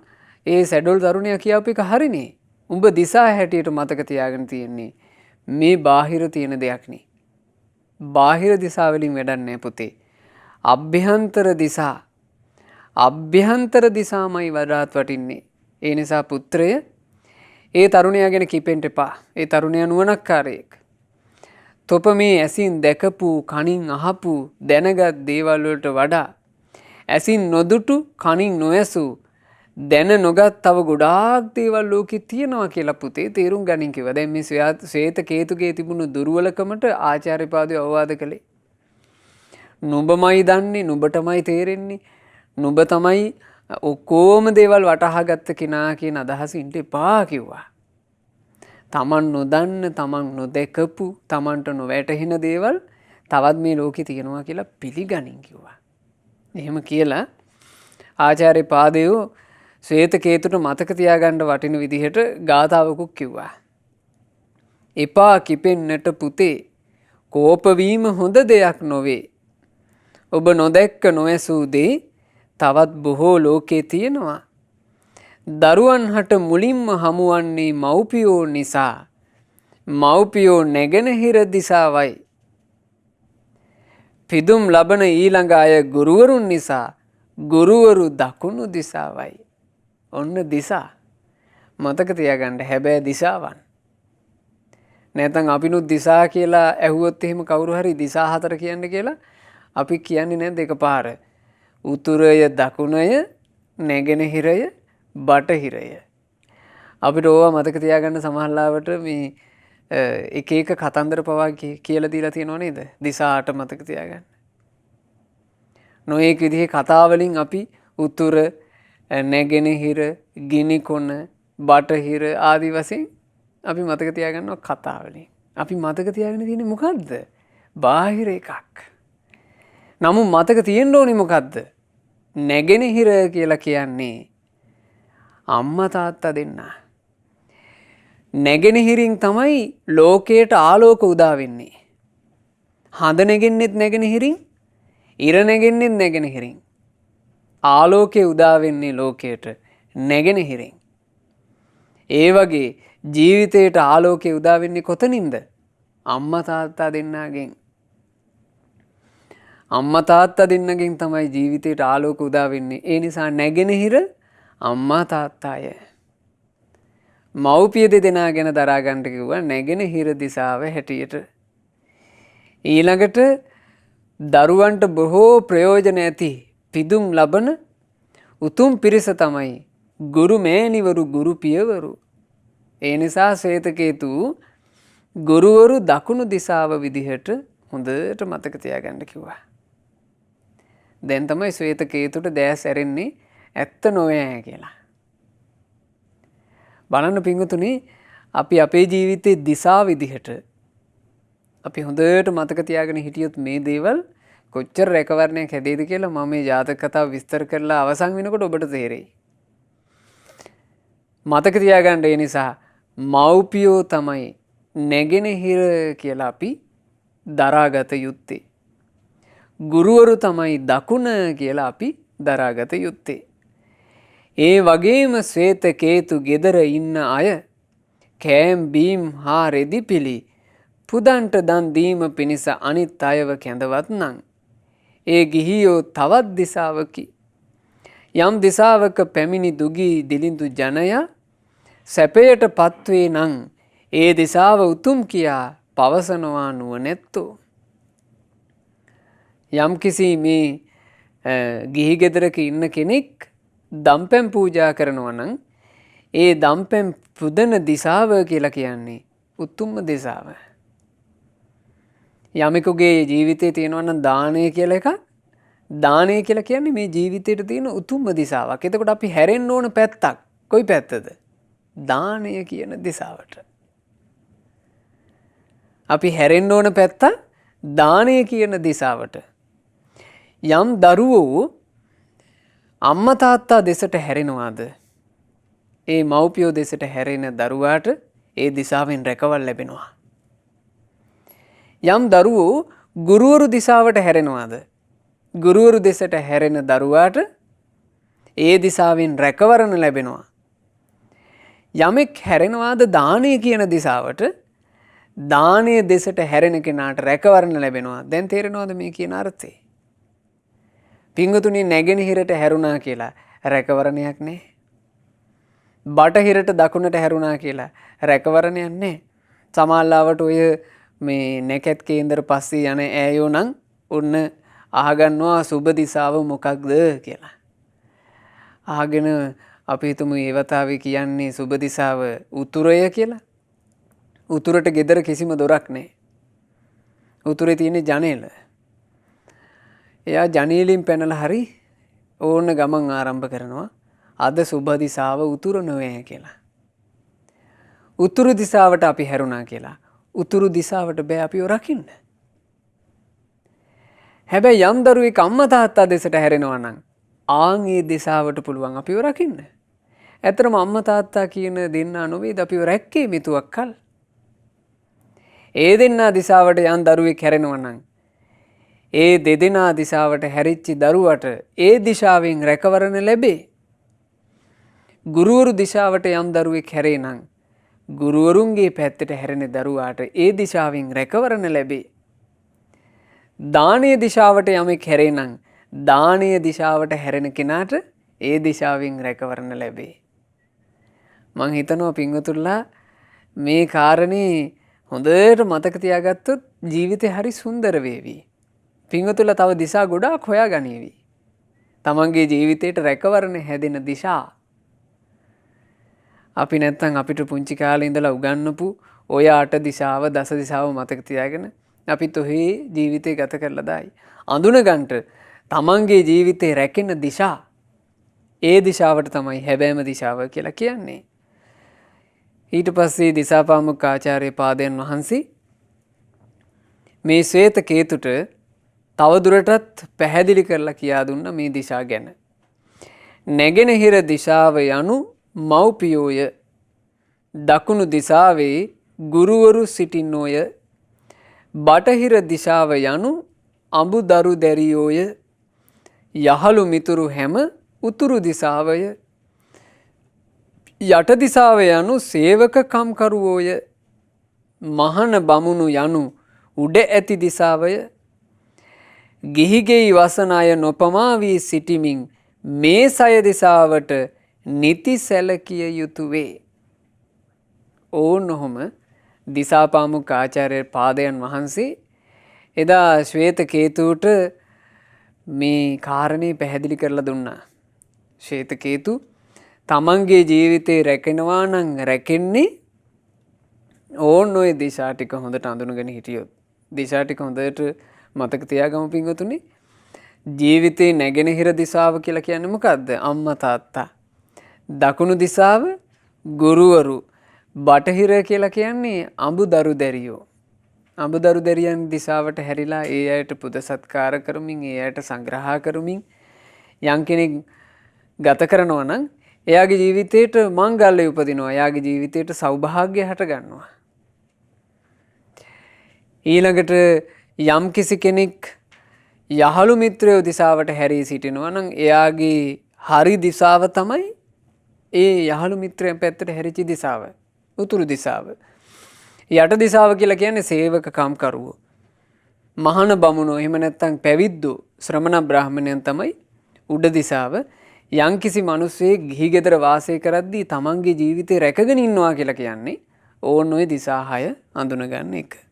ඒ සැඩොල් තරුණයා කියපු එක හරිනේ. උඹ දිසා හැටියට මතක තියාගෙන තියෙන්නේ මේ බාහිර තියෙන දෙයක් නේ. බාහිර දිසා වලින් වැඩක් නැහැ පුතේ. අභ්‍යන්තර දිසා. අභ්‍යන්තර දිසාමයි වඩාත් වටින්නේ. ඒ නිසා පුත්‍රය ඒ තරුණයා ගැන කිපෙන්න එපා. ඒ තරුණයා නුවණක්කාරයෙක්. තොප මේ ඇසින් දැකපු, කනින් අහපු, දැනගත් දේවල් වලට වඩා ඇසින් නොදුටු, කනින් නොඇසු, දැන නොගත් තව ගොඩාක් දේවල් ලෝකේ තියෙනවා කියලා පුතේ තේරුම් ගනින් කිව්වා. දැන් මේ ශ්වේත කේතුගේ තිබුණු දුර්වලකමට ආචාර්ය පාදේ අවවාද කළේ. නුඹමයි දන්නේ, නුඹටමයි තේරෙන්නේ. නුඹ තමයි ඔක්කොම දේවල් වටහා ගත්ත කෙනා කියන අදහසින් එපා කිව්වා. තමන් නොදන්න, තමන් නොදැකපු, තමන්ට නොවැටහෙන දේවල් තවත් මේ ලෝකේ තියෙනවා කියලා පිළිගනින් කිව්වා. එහෙම කියලා ආචාර්ය පාදයෝ ශ්වේත කේතුට මතක තියාගන්න වටින විදිහට ගාථාවකුත් කිව්වා. එපා කිපෙන්නට පුතේ, කෝප වීම හොඳ දෙයක් නොවේ. ඔබ නොදැක්ක නොඇසූ දේ තවත් බොහෝ ලෝකේ තියෙනවා. දරුවන් හට මුලින්ම හමුවන්නේ මව්පියෝ නිසා. මව්පියෝ නැගෙනහිර දිසාවයි. පිදුම් ලබන ඊළඟ අය ගුරුවරුන් නිසා. ගුරුවරු දකුණු දිසාවයි. ඔන්න දිසා. මතක තියාගන්න හැබැයි දිසාවන්. නැත්නම් අපිනුත් දිසා කියලා ඇහුවොත් එහෙම කවුරු හරි දිසා හතර කියන්න කියලා අපි කියන්නේ නැද්ද එකපාර? උතුරය, දකුණය, නැගෙනහිරය, බටහිරය. අපිට ඕවා මතක තියාගන්න සමහරවිට මේ එක එක කතන්දර පවා කියලා දීලා තියෙනව නේද? දිසාට මතක තියාගන්න. නොඑක විදිහේ කතා වලින් අපි උතුර, නැගෙනහිර, ගිනිකොන, බටහිර ආදි වශයෙන් අපි මතක තියාගන්නවා කතා වලින්. අපි මතක තියාගෙන තියෙන්නේ මොකද්ද? බාහිර එකක්. නමුත් මතක තියෙන්න ඕනේ මොකද්ද? නැගෙනහිර කියලා කියන්නේ අම්මා තාත්තා දෙන්න. නැගෙනහිරින් තමයි ලෝකයට ආලෝක උදා වෙන්නේ. හඳ නැගෙන්නෙත් නැගෙනහිරින්, ඉර නැගෙන්නෙත් නැගෙනහිරින්. ආලෝකය උදා වෙන්නේ ලෝකයට නැගෙනහිරින්. ඒ වගේ ජීවිතයට ආලෝකය උදා වෙන්නේ කොතනින්ද? අම්මා තාත්තා දෙන්නගෙන්. අම්මා තාත්තා දෙන්නගෙන් තමයි ජීවිතේට ආලෝක උදා වෙන්නේ. ඒ නිසා නැගෙනහිර අම්මා තාත්තාය. මව්පිය දෙදෙනා ගැන දරා ගන්න කිව්වා නැගෙනහිර දිශාව හැටියට. ඊළඟට දරුවන්ට බොහෝ ප්‍රයෝජන ඇති පිදුම් ලබන උතුම් පිරිස තමයි ගුරු මෑණිවරු ගුරු පියවරු. ඒ නිසා ශ්වේතකේතු ගුරුවරු දකුණු දිශාව විදිහට හොඳට මතක තියාගන්න කිව්වා. දැන් තමයි ශ්වේතකේතුට දැස් ඇරෙන්නේ ඇත්ත නොවේ කියලා. බලන්න පිංගුතුනි අපි අපේ ජීවිතේ දිශා විදිහට අපි හොඳට මතක තියාගෙන හිටියොත් මේ දේවල් කොච්චර රැකවරණයක් හැදෙයිද කියලා මම මේ ජාතක කතාව විස්තර කරලා අවසන් වෙනකොට ඔබට තේරෙයි. මතක තියාගන්න ඒ නිසා මව්පියෝ තමයි නැගෙනහිර කියලා අපි දරාගත යුත්තේ. ගුරුවරු තමයි දකුණ කියලා අපි දරාගත යුත්තේ. ඒ වගේම ශ්වේතකේතු ගෙදර ඉන්න අය කෑම් බීම් හා රෙදි පිළි පුදන්ට දන් දීම පිණිස අනිත් අයව කැඳවත් නම් ඒ ගිහියෝ තවත් දිසාවකි. යම් දිසාවක පැමිණි දුගී දිලිඳු ජනයා සැපයට පත්වේ නම් ඒ දිසාව උතුම් කියා පවසනවා නුවණැත්තෝ. යම් කිසි මේ ගිහි ගෙදරක ඉන්න කෙනෙක් දම්පැන් පූජා කරනවා නම් ඒ දම්පැන් පුදන දිසාව කියලා කියන්නේ උතුම්ම දිසාව. යමෙකුගේ ජීවිතේ තියෙනවා නම් දානය කියලා එකක්. දානය කියලා කියන්නේ මේ ජීවිතේට තියෙන උතුම්ම දිසාවක්. එතකොට අපි හැරෙන්න ඕන පැත්තක්. කොයි පැත්තද? දානය කියන දිසාවට. අපි හැරෙන්න ඕන පැත්ත දානය කියන දිසාවට. යම් දරුවෝ අම්මා තාත්තා දෙසට හැරෙනවාද? ඒ මව්පියෝ දෙසට හැරෙන දරුවාට ඒ දිසාවෙන් රැකවල් ලැබෙනවා. යම් දරුවෝ ගුරුවරු දිසාවට හැරෙනවාද? ගුරුවරු දෙසට හැරෙන දරුවාට ඒ දිසාවෙන් රැකවරණ ලැබෙනවා. යමෙක් හැරෙනවාද දානය කියන දිසාවට දානය දෙසට හැරෙන කෙනාට රැකවරණ ලැබෙනවා. දැන් තේරෙනවද මේ කියන අර්ථය? පිංගුතුනි නැගෙනහිරට හැරුණා කියලා රැකවරණයක් නැහැ. බටහිරට දකුණට හැරුණා කියලා රැකවරණයක් නැහැ. සමාල්ලාවට ඔය මේ නැකත් කේන්දර පස්සේ යන ඈයෝ නම් ඔන්න අහගන්නවා සුබ දිසාව මොකක්ද කියලා. අහගෙන අපි හිතමු ඒ වතාවේ කියන්නේ සුබ දිසාව උතුරය කියලා. උතුරට ගෙදර කිසිම දොරක් නැහැ. උතුරේ තියෙන ජනේල. එයා ජනේලෙන් පැනලා හරි ඕන්න ගමන් ආරම්භ කරනවා. අද සුබ දිසාව උතුර නොවේ කියලා. උතුරු දිසාවට අපි හැරුණා කියලා. උතුරු දිසාවට බෑ අපිව රකින්න. හැබැයි යම් දරුවෙක් අම්මා තාත්තා දෙසට හැරෙනවා නම් ආන් ඒ දිසාවට පුළුවන් අපිව රකින්න. ඇත්තටම අම්මා තාත්තා කියන දෙන්නා නොවේද අපිව රැක්කේ මෙතුවක් කල්. ඒ දෙන්නා දිසාවට යම් දරුවෙක් හැරෙනවා නම් ඒ දෙදෙනා දිසාවට හැරිච්ච දරුවට ඒ දිශාවෙන් රැකවරණ ලැබේ. ගුරුවරු දිශාවට යම් දරුවෙක් හැරේ නම් ගුරුවරුන්ගේ පැත්තට හැරෙන දරුවාට ඒ දිශාවෙන් රැකවරණ ලැබේ. දානීය දිශාවට යමෙක් හැරේ නම් දානීය දිශාවට හැරෙන කෙනාට ඒ දිශාවෙන් රැකවරණ ලැබේ. මං හිතනවා පින්වතුන්ලා මේ කාරණේ හොඳට මතක තියාගත්තොත් ජීවිතේ හරි සුන්දර වේවි. පින්වතුන්ලා තව දිශා ගොඩාක් හොයා ගනීවි. තමන්ගේ ජීවිතේට රැකවරණ හැදෙන දිශා අපි නැත්තම් අපිට පුංචි කාලේ ඉඳලා උගන්වපු ඔය 8 දිශාව දස දිශාව මතක තියාගෙන අපිත් ඔහේ ජීවිතේ ගත කරලා දායි. අඳුන ගන්නට තමන්ගේ ජීවිතේ රැකෙන දිශා ඒ දිශාවට තමයි හැබෑම දිශාව කියලා කියන්නේ. ඊට පස්සේ දිසාපාමුක් ආචාර්ය පාදයන් වහන්සේ මේ ශ්වේත කේතුට තවදුරටත් පැහැදිලි කරලා කියා දුන්න මේ දිශා ගැන. නැගෙනහිර දිශාව යනු මව්පියෝය. දකුණු දිසාවේ ගුරුවරු සිටින්නෝය. බටහිර දිශාව යනු අඹුදරු දැරියෝය. යහළු මිතුරු හැම උතුරු දිසාවය. යට දිසාව යනු සේවක කම්කරුවෝය. මහන බමුණු යනු උඩ ඇති දිසාවය ගිහිගෙයි වසන අය නොපමා වී සිටිමින් මේ සය දිසාවට නිති සැලකිය යුතු වේ. ඕන් ඔහොම දිසාපාමුක් ආචාර්ය පාදයන් වහන්සේ එදා ශ්වේත කේතුට මේ කාරණේ පැහැදිලි කරලා දුන්නා. ශ්වේත කේතු තමන්ගේ ජීවිතේ රැකෙනවා නම් රැකෙන්නේ ඕන් ඔය දිශා ටික හොඳට අඳුනගෙන හිටියොත්. දිශා ටික හොඳට මතක තියාගමු පින්වතුනි. ජීවිතේ නැගෙනහිර දිශාව කියලා කියන්නේ මොකද්ද? අම්මා තාත්තා. දකුණු දිශාව ගුරුවරු. බටහිර කියලා කියන්නේ අඹදරු දැරියෝ. අඹදරු දැරියන් දිශාවට හැරිලා ඒ අයට පුද සත්කාර කරමින් ඒ අයට සංග්‍රහ කරමින් යම් කෙනෙක් ගත කරනවා නම් එයාගේ ජීවිතේට මංගල්‍ය උපදිනවා. එයාගේ ජීවිතේට සෞභාග්‍ය හට ගන්නවා. ඊළඟට යම් කිසි කෙනෙක් යහළු මිත්‍රයෝ දිශාවට හැරී සිටිනවා නම් එයාගේ හරි දිශාව තමයි ඒ යහළු මිත්‍රයන් පැත්තට හැරිච්ච දිශාව. උතුරු දිශාව. යට දිශාව කියලා කියන්නේ සේවක කම්කරුවෝ. මහාන බමුණෝ එහෙම නැත්නම් පැවිද්දෝ ශ්‍රමණ බ්‍රාහමණයන් තමයි උඩ දිශාව. යම්කිසි මිනිස්සෙක් ගිහි ගෙදර වාසය කරද්දී තමන්ගේ ජීවිතේ රැකගෙන ඉන්නවා කියලා කියන්නේ ඕන් ඔය දිශා 6 අඳුන ගන්න එක.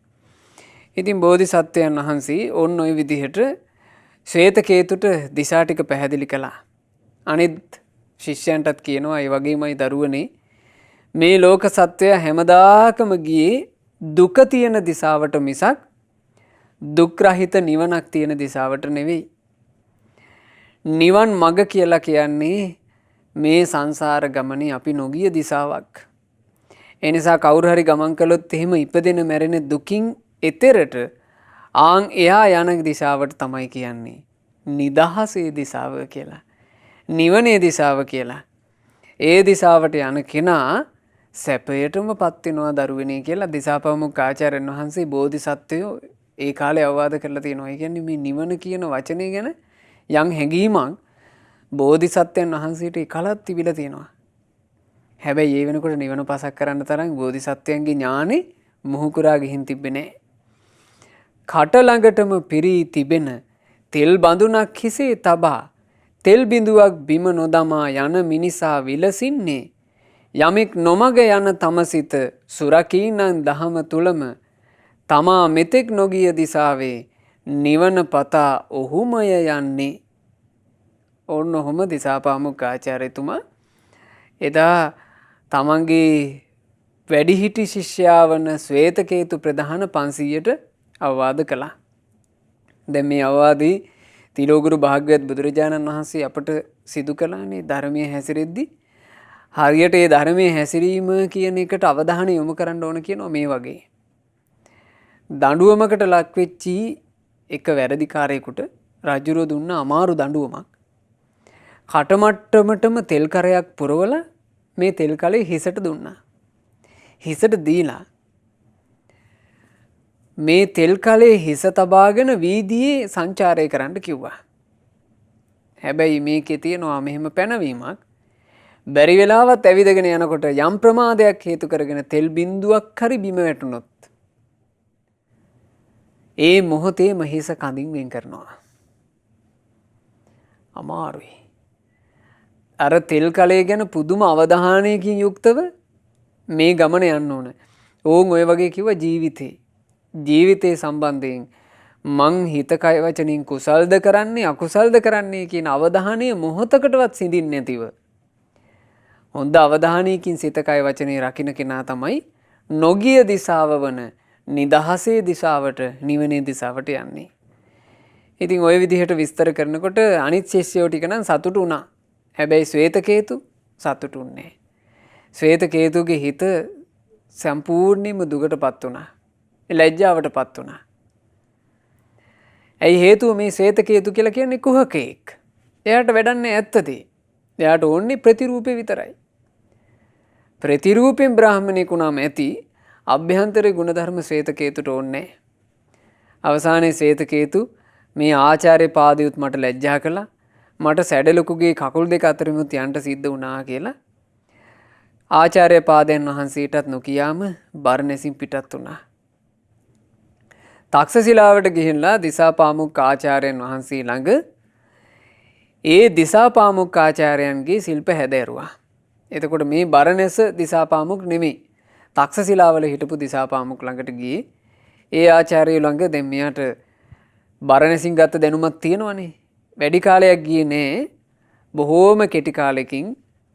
ඉතින් බෝධිසත්වයන් වහන්සේ ඕන් ඔය විදිහට ශ්වේත කේතුට දිශා ටික පැහැදිලි කළා. අනිත් ශිෂ්‍යයන්ටත් කියනවා ඒ වගේමයි දරුවනේ මේ ලෝක සත්වය හැමදාකම ගියේ දුක තියෙන දිශාවට මිසක් දුක් රහිත නිවනක් තියෙන දිශාවට නෙවෙයි. නිවන් මඟ කියලා කියන්නේ මේ සංසාර ගමනේ අපි නොගිය දිශාවක්. ඒ නිසා කවුරු හරි ගමන් කළොත් එහෙම ඉපදෙන මැරෙන දුකින් එතරට ආන් එහා යන දිශාවට තමයි කියන්නේ නිදහසේ දිශාව කියලා. නිවනේ දිශාව කියලා. ඒ දිශාවට යන කෙනා සැපයටම පත් වෙනවා දරුවනේ කියලා දිසාපාමුක් ආචාර්යන් වහන්සේ බෝධිසත්වයෝ ඒ කාලේ අවවාද කරලා තියෙනවා. ඒ කියන්නේ මේ නිවන කියන වචනේ ගැන යම් හැඟීමක් බෝධිසත්වයන් වහන්සේට එකලක් තිබිලා තියෙනවා. හැබැයි ඒ වෙනකොට නිවන පසක් කරන්න තරම් බෝධිසත්වයන්ගේ ඥානෙ මුහුකුරා ගිහින් තිබ්බේ නැහැ. කට ළඟටම පිරී තිබෙන තෙල් බඳුනක් හිසේ තබා තෙල් බිඳුවක් බිම නොදමා යන මිනිසා විලසින්නේ යමෙක් නොමග යන තමසිත සුරකීනං දහම තුලම තමා මෙතෙක් නොගිය දිසාවේ නිවන පතා ඔහුමය යන්නේ. ඔන්න ඔහොම දිසාපාමුක් ආචාර්යතුමා එදා තමන්ගේ වැඩිහිටි ශිෂ්‍යයා වන ශ්වේතකේතු ප්‍රධාන 500ට අවවාද කළා. දැන් මේ අවවාදී තිලෝගුරු භාග්‍යවත් බුදුරජාණන් වහන්සේ අපට සිදු කළානේ ධර්මයේ හැසිරෙද්දී හරියට ඒ ධර්මයේ හැසිරීම කියන එකට අවධානය යොමු කරන්න ඕන කියනවා මේ වගේ. දඬුවමකට ලක් වෙච්චි එක වැරදිකාරයෙකුට රජුරෝ දුන්න අමාරු දඬුවමක්. කටමට්ටමටම තෙල් කරයක් පුරවලා මේ තෙල් කලේ හිසට දුන්නා. හිසට දීලා මේ තෙල් කලේ හිස තබාගෙන වීදියේ සංචාරය කරන්න කිව්වා. හැබැයි මේකේ තියෙනවා මෙහෙම පැනවීමක්. බැරි වෙලාවත් ඇවිදගෙන යනකොට යම් ප්‍රමාදයක් හේතු කරගෙන තෙල් බිඳුවක් හරි බිම වැටුනොත් ඒ මොහොතේම හිස කඳින් වෙන් කරනවා. අමාරුයි. අර තෙල් කලේ ගැන පුදුම අවධානයකින් යුක්තව මේ ගමන යන්න ඕන. ඕන් ඔය වගේ කිව්ව ජීවිතේ සම්බන්ධයෙන් මං හිත කය වචනින් කුසල්ද කරන්නේ අකුසල්ද කරන්නේ කියන අවධානය මොහොතකටවත් සිඳින්නේ නැතිව හොඳ අවධානයකින් සිත කය වචනේ රකින්න කෙනා තමයි නොගිය දිශාව වන නිදහසේ දිශාවට නිවනේ දිශාවට යන්නේ. ඉතින් ওই විදිහට විස්තර කරනකොට අනිත් ශිෂ්‍යයෝ ටික නම් සතුටු වුණා. හැබැයි ශ්වේතකේතු සතුටු වුණේ නැහැ. ශ්වේතකේතුගේ හිත සම්පූර්ණයෙන්ම දුකටපත් වුණා. ලැජ්ජාවටපත් වුණා. ඇයි හේතුව මේ ශ්වේතකේතු කියලා කියන්නේ කුහකෙක්. එයාට වැඩන්නේ ඇත්තදී. එයාට ඕනේ ප්‍රතිරූපේ විතරයි. ප්‍රතිරූපෙන් බ්‍රාහමණයෙකු නම් ඇති අභ්‍යන්තරේ ගුණධර්ම ශ්වේතකේතුට ඕනේ. අවසානයේ ශ්වේතකේතු මේ ආචාර්ය පාදයුත් මට ලැජ්ජා කළා. මට සැඩලුකුගේ කකුල් දෙක අතරිමුත් යන්න සිද්ධ වුණා කියලා ආචාර්ය පාදයන් වහන්සේටත් නොකියාම බරණැසින් පිටත් වුණා. තක්ෂශිලාවට ගිහිල්ලා දිසාපාමුක් ආචාර්යයන් වහන්සේ ළඟ ඒ දිසාපාමුක් ආචාර්යයන්ගේ ශිල්ප හැදෑරුවා. එතකොට මේ බරණැස දිසාපාමුක් නෙමෙයි. තක්ෂශිලාවල හිටපු දිසාපාමුක් ළඟට ගියේ. ඒ ආචාර්යයෝ ළඟ දැන් මෙයාට බරණැසින් ගත්ත දැනුමක් තියෙනවනේ. වැඩි කාලයක් ගියේ නෑ. බොහෝම කෙටි කාලෙකින්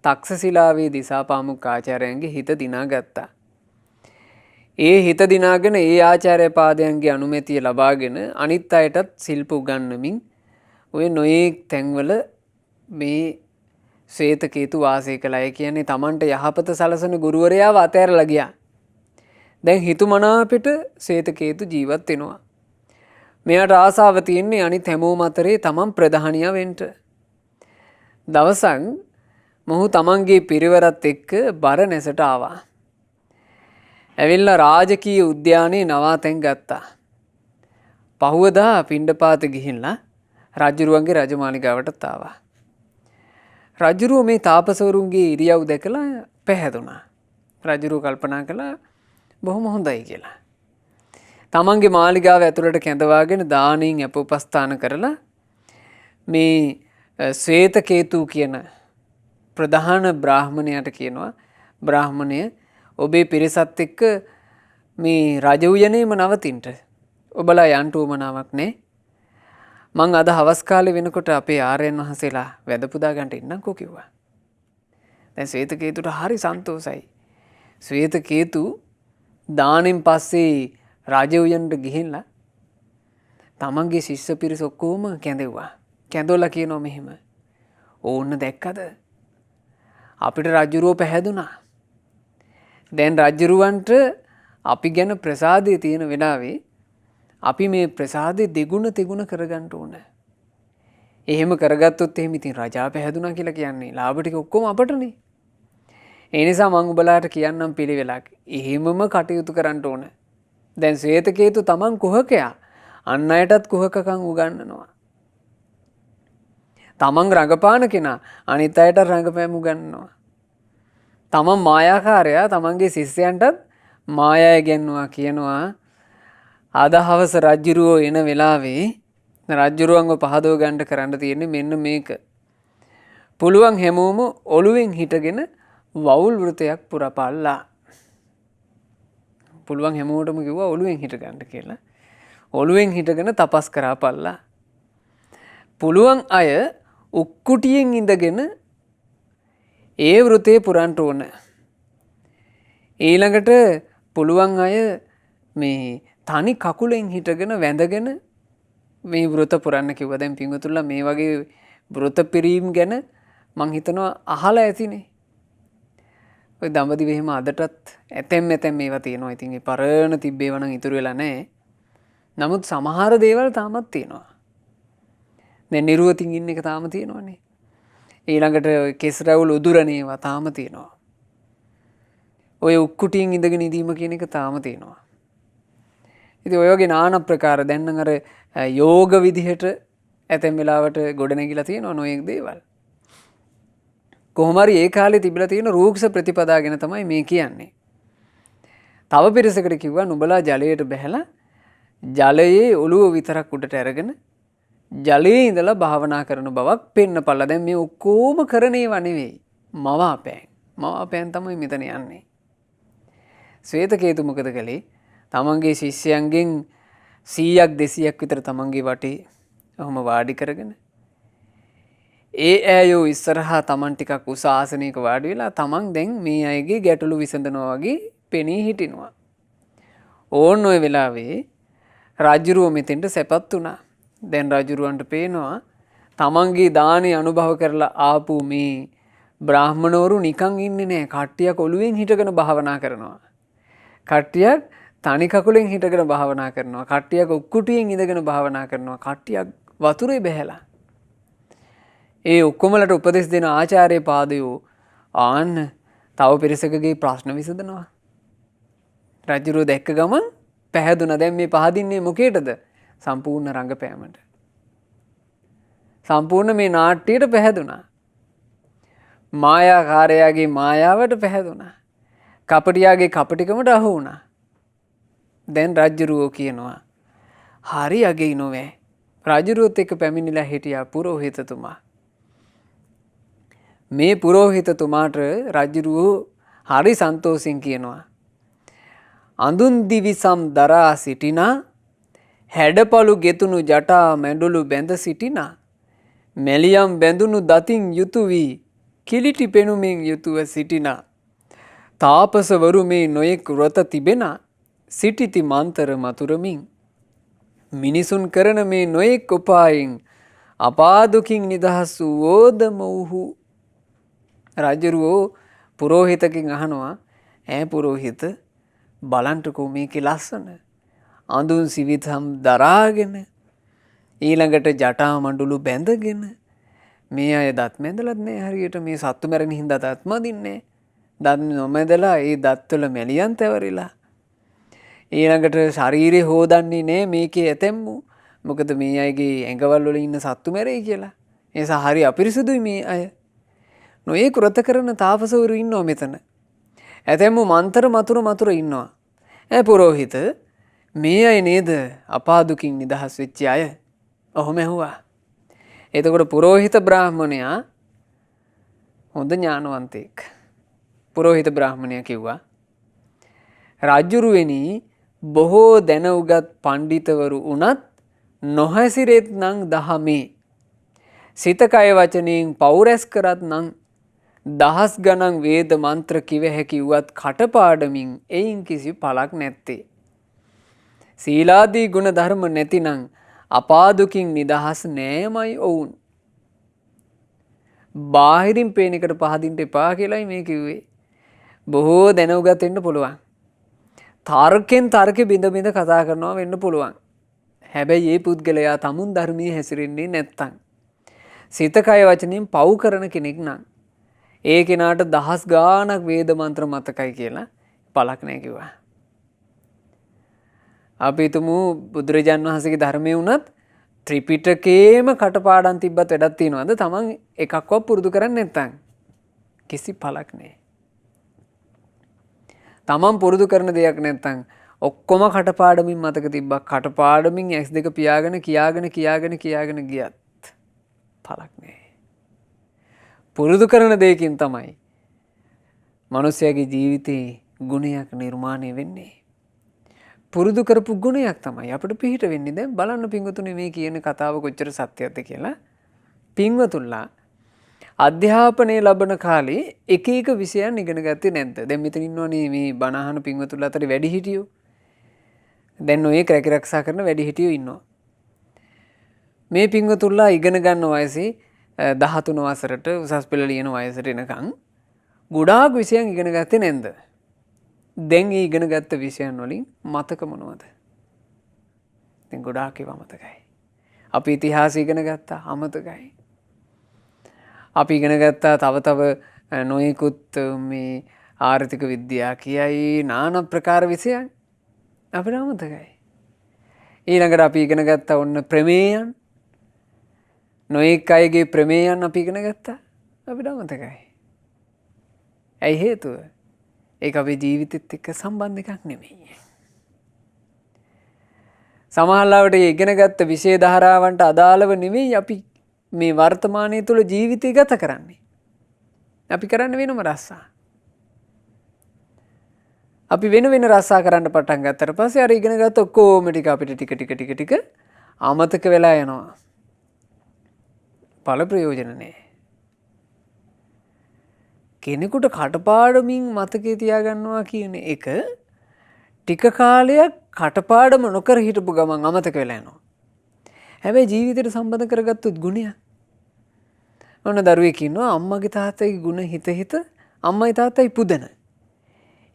තක්ෂශිලාවේ දිසාපාමුක් ආචාර්යයන්ගේ හිත දිනා ගත්තා. ඒ හිත දිනාගෙන ඒ ආචාර්ය පාදයන්ගේ අනුමැතිය ලබාගෙන අනිත් අයටත් ශිල්ප උගන්වමින් ඔය නොයෙක් තැන්වල මේ ශ්වේතකේතු වාසය කළා. ඒ කියන්නේ Tamanට යහපත සලසන ගුරුවරයාව අතෑරලා ගියා. දැන් හිතුමනාපෙට ශ්වේතකේතු ජීවත් වෙනවා. මෙයාට ආසාව තියෙන්නේ අනිත් හැමෝම අතරේ Taman ප්‍රධානියා වෙන්න. දවසක් මොහු Tamanගේ පිරිවරත් එක්ක බරණැසට ආවා. ඇවිල්ලා රාජකීය උද්‍යානයේ නවාතැන් ගත්තා. පහුවදා පිණ්ඩපාත ගිහිල්ලා රජුරුවන්ගේ රජමාලිගාවටත් ආවා. රජුරුව මේ තාපසවරුන්ගේ ඉරියව් දැකලා පැහැදුනා. රජුරුව කල්පනා කළා බොහොම හොඳයි කියලා. තමන්ගේ මාලිගාව ඇතුළට කැඳවාගෙන දානෙන් අපෝපස්ථාන කරලා මේ ශ්වේතකේතු කියන ප්‍රධාන බ්‍රාහ්මණයාට කියනවා බ්‍රාහ්මණය ඔබේ පිරිසත් එක්ක මේ රජ උයනේම නවතින්න. ඔබලා යන්න උවමනාවක් නැහැ. මං අද හවස් කාලේ වෙනකොට අපේ ආර්යයන් වහන්සේලා වැඳ පුදා ගන්නට ඉන්නම්කෝ කිව්වා. දැන් ශ්වේතකේතුට හරි සන්තෝසයි. ශ්වේතකේතු දානෙන් පස්සේ රජ උයනට ගිහිල්ලා තමන්ගේ ශිෂ්‍ය පිරිස ඔක්කොම කැඳෙව්වා. කැඳවලා කියනවා මෙහෙම. ඕන්න දැක්කද? අපිට රජුරෝ පැහැදුනා. දැන් රජුරවන්ට අපි ගැන ප්‍රසාදය තියෙන වෙලාවේ අපි මේ ප්‍රසාදය දෙගුණ තෙගුණ කරගන්න ඕන. එහෙම කරගත්තොත් එහෙම ඉතින් රජා පැහැදුනා කියලා කියන්නේ ලාභ ටික ඔක්කොම අපටනේ. ඒ නිසා මම ඔබලාට කියන්නම් පිළිවෙලක්. එහෙමම කටයුතු කරන්න ඕන. දැන් ශ්වේතකේතු තමන් කුහකයා අන් අයටත් කුහකකම් උගන්වනවා. තමන් රඟපාන කෙනා අනිත් අයට රඟපෑම් උගන්වනවා. තමන් මායාකාරයා තමන්ගේ ශිෂ්‍යයන්ටත් මායය ඉගෙනනවා කියනවා. අද හවස රජ්ජුරුවෝ එන වෙලාවේ රජ්ජුරුවන්ව පහදව ගන්න කරන්න තියෙන්නේ මෙන්න මේක. පුළුවන් හැමෝම ඔළුවෙන් හිටගෙන වවුල් වෘතයක් පුරපල්ලා. පුළුවන් හැමෝටම කිව්වා ඔළුවෙන් හිට ගන්න කියලා. ඔළුවෙන් හිටගෙන තපස් කරාපල්ලා. පුළුවන් අය උක්කුටියෙන් ඉඳගෙන ඒ වෘතේ පුරන්න ඕන. ඊළඟට පුළුවන් අය මේ තනි කකුලෙන් හිටගෙන වැඳගෙන මේ වෘත පුරන්න කිව්වා. දැන් පින්වතුන්ලා මේ වගේ වෘත පිරීම් ගැන මං හිතනවා අහලා ඇතිනේ. ඔය දඹදිව එහෙම අදටත් ඇතැම් මේවා තියෙනවා. ඉතින් ඒ පරණ තිබ්බේව නම් ඉතුරු වෙලා නැහැ. නමුත් සමහර දේවල් තාමත් තියෙනවා. දැන් නිරුවතින් ඉන්න එක තාම තියෙනවනේ. ඊළඟට කෙස් රැවුල් උදුරණේවා තාම තියෙනවා. ඔය උක්කුටියෙන් ඉඳගෙන ඉදීම කියන එක තාම තියෙනවා. ඉතින් ඔය වගේ নানা ප්‍රකාර දැන් නම් අර යෝග විදිහට ඇතැම් වෙලාවට ගොඩනැගිලා තියෙනවා නොයෙක් දේවල්. කොහොම හරි ඒ කාලේ තිබිලා තියෙන රූක්ෂ ප්‍රතිපදා ගැන තමයි මේ කියන්නේ. තව පිරිසකට කිව්වා නුඹලා ජලයට බැහැලා ජලයේ ඔළුව විතරක් උඩට අරගෙන ජලයේ ඉඳලා භාවනා කරන බවක් පෙන්නපල්ලා. දැන් මේ ඔක්කොම කරන ඒවා නෙවෙයි. මවාපෑන් තමයි මෙතන යන්නේ. ශ්වේතකේතු මොකද කළේ? තමන්ගේ ශිෂ්‍යයන්ගෙන් 100ක් 200ක් විතර තමන්ගේ වටේ ඔහොම වාඩි කරගෙන ඒ ඇයෝ ඉස්සරහා තමන් ටිකක් උස ආසනයක වාඩි වෙලා තමන් දැන් මේ අයගේ ගැටලු විසඳනවා වගේ පෙනී හිටිනවා. ඕන්න ඔය වෙලාවේ රජුරුව මෙතෙන්ට සැපත් වුණා. දැන් රජුරුවන්ට පේනවා තමන්ගේ දානේ අනුභව කරලා ආපු මේ බ්‍රාහ්මණවරු නිකන් ඉන්නේ නැහැ. කට්ටියක් ඔළුවෙන් හිටගෙන භාවනා කරනවා. කට්ටියක් තනි කකුලෙන් හිටගෙන භාවනා කරනවා. කට්ටියක් උක්කුටියෙන් ඉඳගෙන භාවනා කරනවා. කට්ටියක් වතුරේ බැහැලා. ඒ ඔක්කොමලට උපදෙස් දෙන ආචාර්ය පාදයෝ ආන්න තව පිරිසකගේ ප්‍රශ්න විසඳනවා. රජුරෝ දැක්ක ගමන් පැහැදුනා. දැන් මේ පහදින්නේ මොකේටද? සම්පූර්ණ රංගපෑමට. සම්පූර්ණ මේ නාට්‍යයට පැහැදුනා. මායාකාරයාගේ මායාවට පැහැදුනා. කපටියාගේ කපටිකමට අහු වුණා. දැන් රජ්ජුරුවෝ කියනවා හරි අගෙයි නොවේ. රජුරුවත් එක්ක පැමිණිලා හිටියා පුරෝහිතතුමා. මේ පුරෝහිතතුමාට රජුරුවෝ හරි සන්තෝෂෙන් කියනවා අඳුන් දිවිසම් දරා සිටිනා හැඩපළු ගෙතුණු ජටා මැඬුළු බැඳ සිටිනා මෙලියම් බැඳුණු දතින් යුතු වී කිලිටි පෙනුමින් යුතුව සිටිනා තාපසවරු මේ නොයෙක් ව්‍රත තිබෙනා සිටිති මන්තර මතුරමින් මිනිසුන් කරන මේ නොයෙක් උපායෙන් අපාදුකින් නිදහස් වූවෝද මොවුහු. රජුරුවෝ පුරෝහිතකින් අහනවා ඈ පුරෝහිත බලන්ටකෝ මේකේ ලස්සන අඳුන් සිවිතම් දරාගෙන ඊළඟට ජටා මඬුළු බැඳගෙන මේ අය දත් මැදලත් නෑ හරියට මේ සත්තු මැරෙන හින්දා දත් මදින්නේ දත් නොමැදලා ඒ දත්වල මැලියන් තැවරිලා ඊළඟට ශරීරේ හොදන්නේ නෑ මේකේ ඇතැම්මු මොකද මේ අයගේ ඇඟවල් වල ඉන්න සත්තු මැරෙයි කියලා ඒ නිසා හරි අපිරිසුදුයි මේ අය නොයේ කෘත කරන තාපසවරු ඉන්නවා මෙතන ඇතැම්මු මන්තර මතුර ඉන්නවා ඈ පුරෝහිත මේ අය නේද අපාදුකින් නිදහස් වෙච්ච අය ඔහොම ඇහුවා එතකොට පුරෝහිත බ්‍රාහ්මණයා හොඳ ඥානවන්තයෙක් පුරෝහිත බ්‍රාහ්මණයා කිව්වා රජුරුවෙනි බොහෝ දැන උගත් පණ්ඩිතවරු වුණත් නොහැසිරෙත් නම් දහමේ සිත කය වචනයෙන් පෞරැස් කරත් නම් දහස් ගණන් වේද මන්ත්‍ර කිව හැකි වුවත් කටපාඩමින් එයින් කිසි පළක් නැත්තේ සීලාදී ගුණ ධර්ම නැතිනම් අපාදුකින් නිදහස් නෑමයි ඔවුන් බාහිරින් පේන එකට පහදින්න එපා කියලායි මේ කිව්වේ බොහෝ දැන උගත් වෙන්න පුළුවන් තර්කෙන් තර්කෙ බිඳ කතා කරනවා වෙන්න පුළුවන්. හැබැයි ඒ පුද්ගලයා තමුන් ධර්මයේ හැසිරෙන්නේ නැත්තම් සිත කය වචනෙන් පව් කරන කෙනෙක් නම් ඒ කෙනාට දහස් ගාණක් වේද මන්ත්‍ර මතකයි කියලා පළක් නැහැ කිව්වා. අපි තුමු බුදුරජාන් වහන්සේගේ ධර්මයේ උනත් ත්‍රිපිටකේම කටපාඩම් තිබ්බත් වැඩක් තියනවාද? තමන් එකක්වත් පුරුදු කරන්නේ නැත්තම් කිසි පළක් නැහැ. තමන් පුරුදු කරන දෙයක් නැත්තම් ඔක්කොම කටපාඩමින් මතක තිබ්බා කටපාඩමින් S2 පියාගෙන කියාගෙන ගියත් පළක් නැහැ. පුරුදු කරන දෙයකින් තමයි මිනිස්යාගේ ජීවිතේ ගුණයක් නිර්මාණය වෙන්නේ. පුරුදු කරපු ගුණයක් තමයි අපිට පිහිට වෙන්නේ. දැන් බලන්න පින්වතුනි මේ කියන කතාව කොච්චර සත්‍යයක්ද කියලා. පින්වතුන්ලා අධ්‍යාපනය ලබන කාලේ එක විෂයන් ඉගෙන ගත්තේ නැද්ද? දැන් මෙතන ඉන්නවනේ මේ බණ අහන පින්වතුන්ලා අතර වැඩිහිටියෝ. දැන් ඔය රැකිරක්ෂා කරන වැඩිහිටියෝ ඉන්නවා. මේ පින්වතුන්ලා ඉගෙන ගන්න වයසේ 13 වසරට උසස් පෙළ ලියන වයසට එනකන් ගොඩාක් විෂයන් ඉගෙන ගත්තේ නැද්ද? දැන් ඒ ඉගෙන ගත්ත විෂයන් වලින් මතක මොනවද? දැන් ගොඩාක් ඒවා මතකයි. අපි ඉතිහාසය ඉගෙන ගත්තා අමතකයි. අපි ඉගෙන ගත්තා තව නොයෙකුත් මේ ආර්ථික විද්‍යා කියයි নানা ප්‍රකාර විෂයන් අපිට අමතකයි. ඊළඟට අපි ඉගෙන ගත්තා ඔන්න ප්‍රමේයන් නොයෙක් අයගේ ප්‍රමේයන් අපි ඉගෙන ගත්තා අපිට අමතකයි. ඇයි හේතුව? ඒක අපේ ජීවිතෙත් එක්ක සම්බන්ධ එකක් නෙමෙයි. සමහරවිට ඉගෙන ගත්ත විෂය ධාරාවන්ට අදාළව නෙමෙයි අපි මේ වර්තමානයේ තුල ජීවිතය ගත කරන්නේ. අපි කරන්නේ වෙනම රස්සා. අපි වෙන රස්සා කරන්න පටන් ගත්තට පස්සේ අර ඉගෙන ගත්ත ඔක්කොම ටික අපිට ටික අමතක වෙලා යනවා. ඵල ප්‍රයෝජන නැහැ. කෙනෙකුට කටපාඩමින් මතකේ තියාගන්නවා කියන එක ටික කාලයක් කටපාඩම නොකර හිටපු ගමන් අමතක වෙලා යනවා. හැබැයි ජීවිතයට සම්බන්ධ කරගත්තොත් ගුණයක්. ඔන්න දරුවෙක් ඉන්නවා අම්මගේ තාත්තගේ ගුණ හිත අම්මයි තාත්තයි පුදන.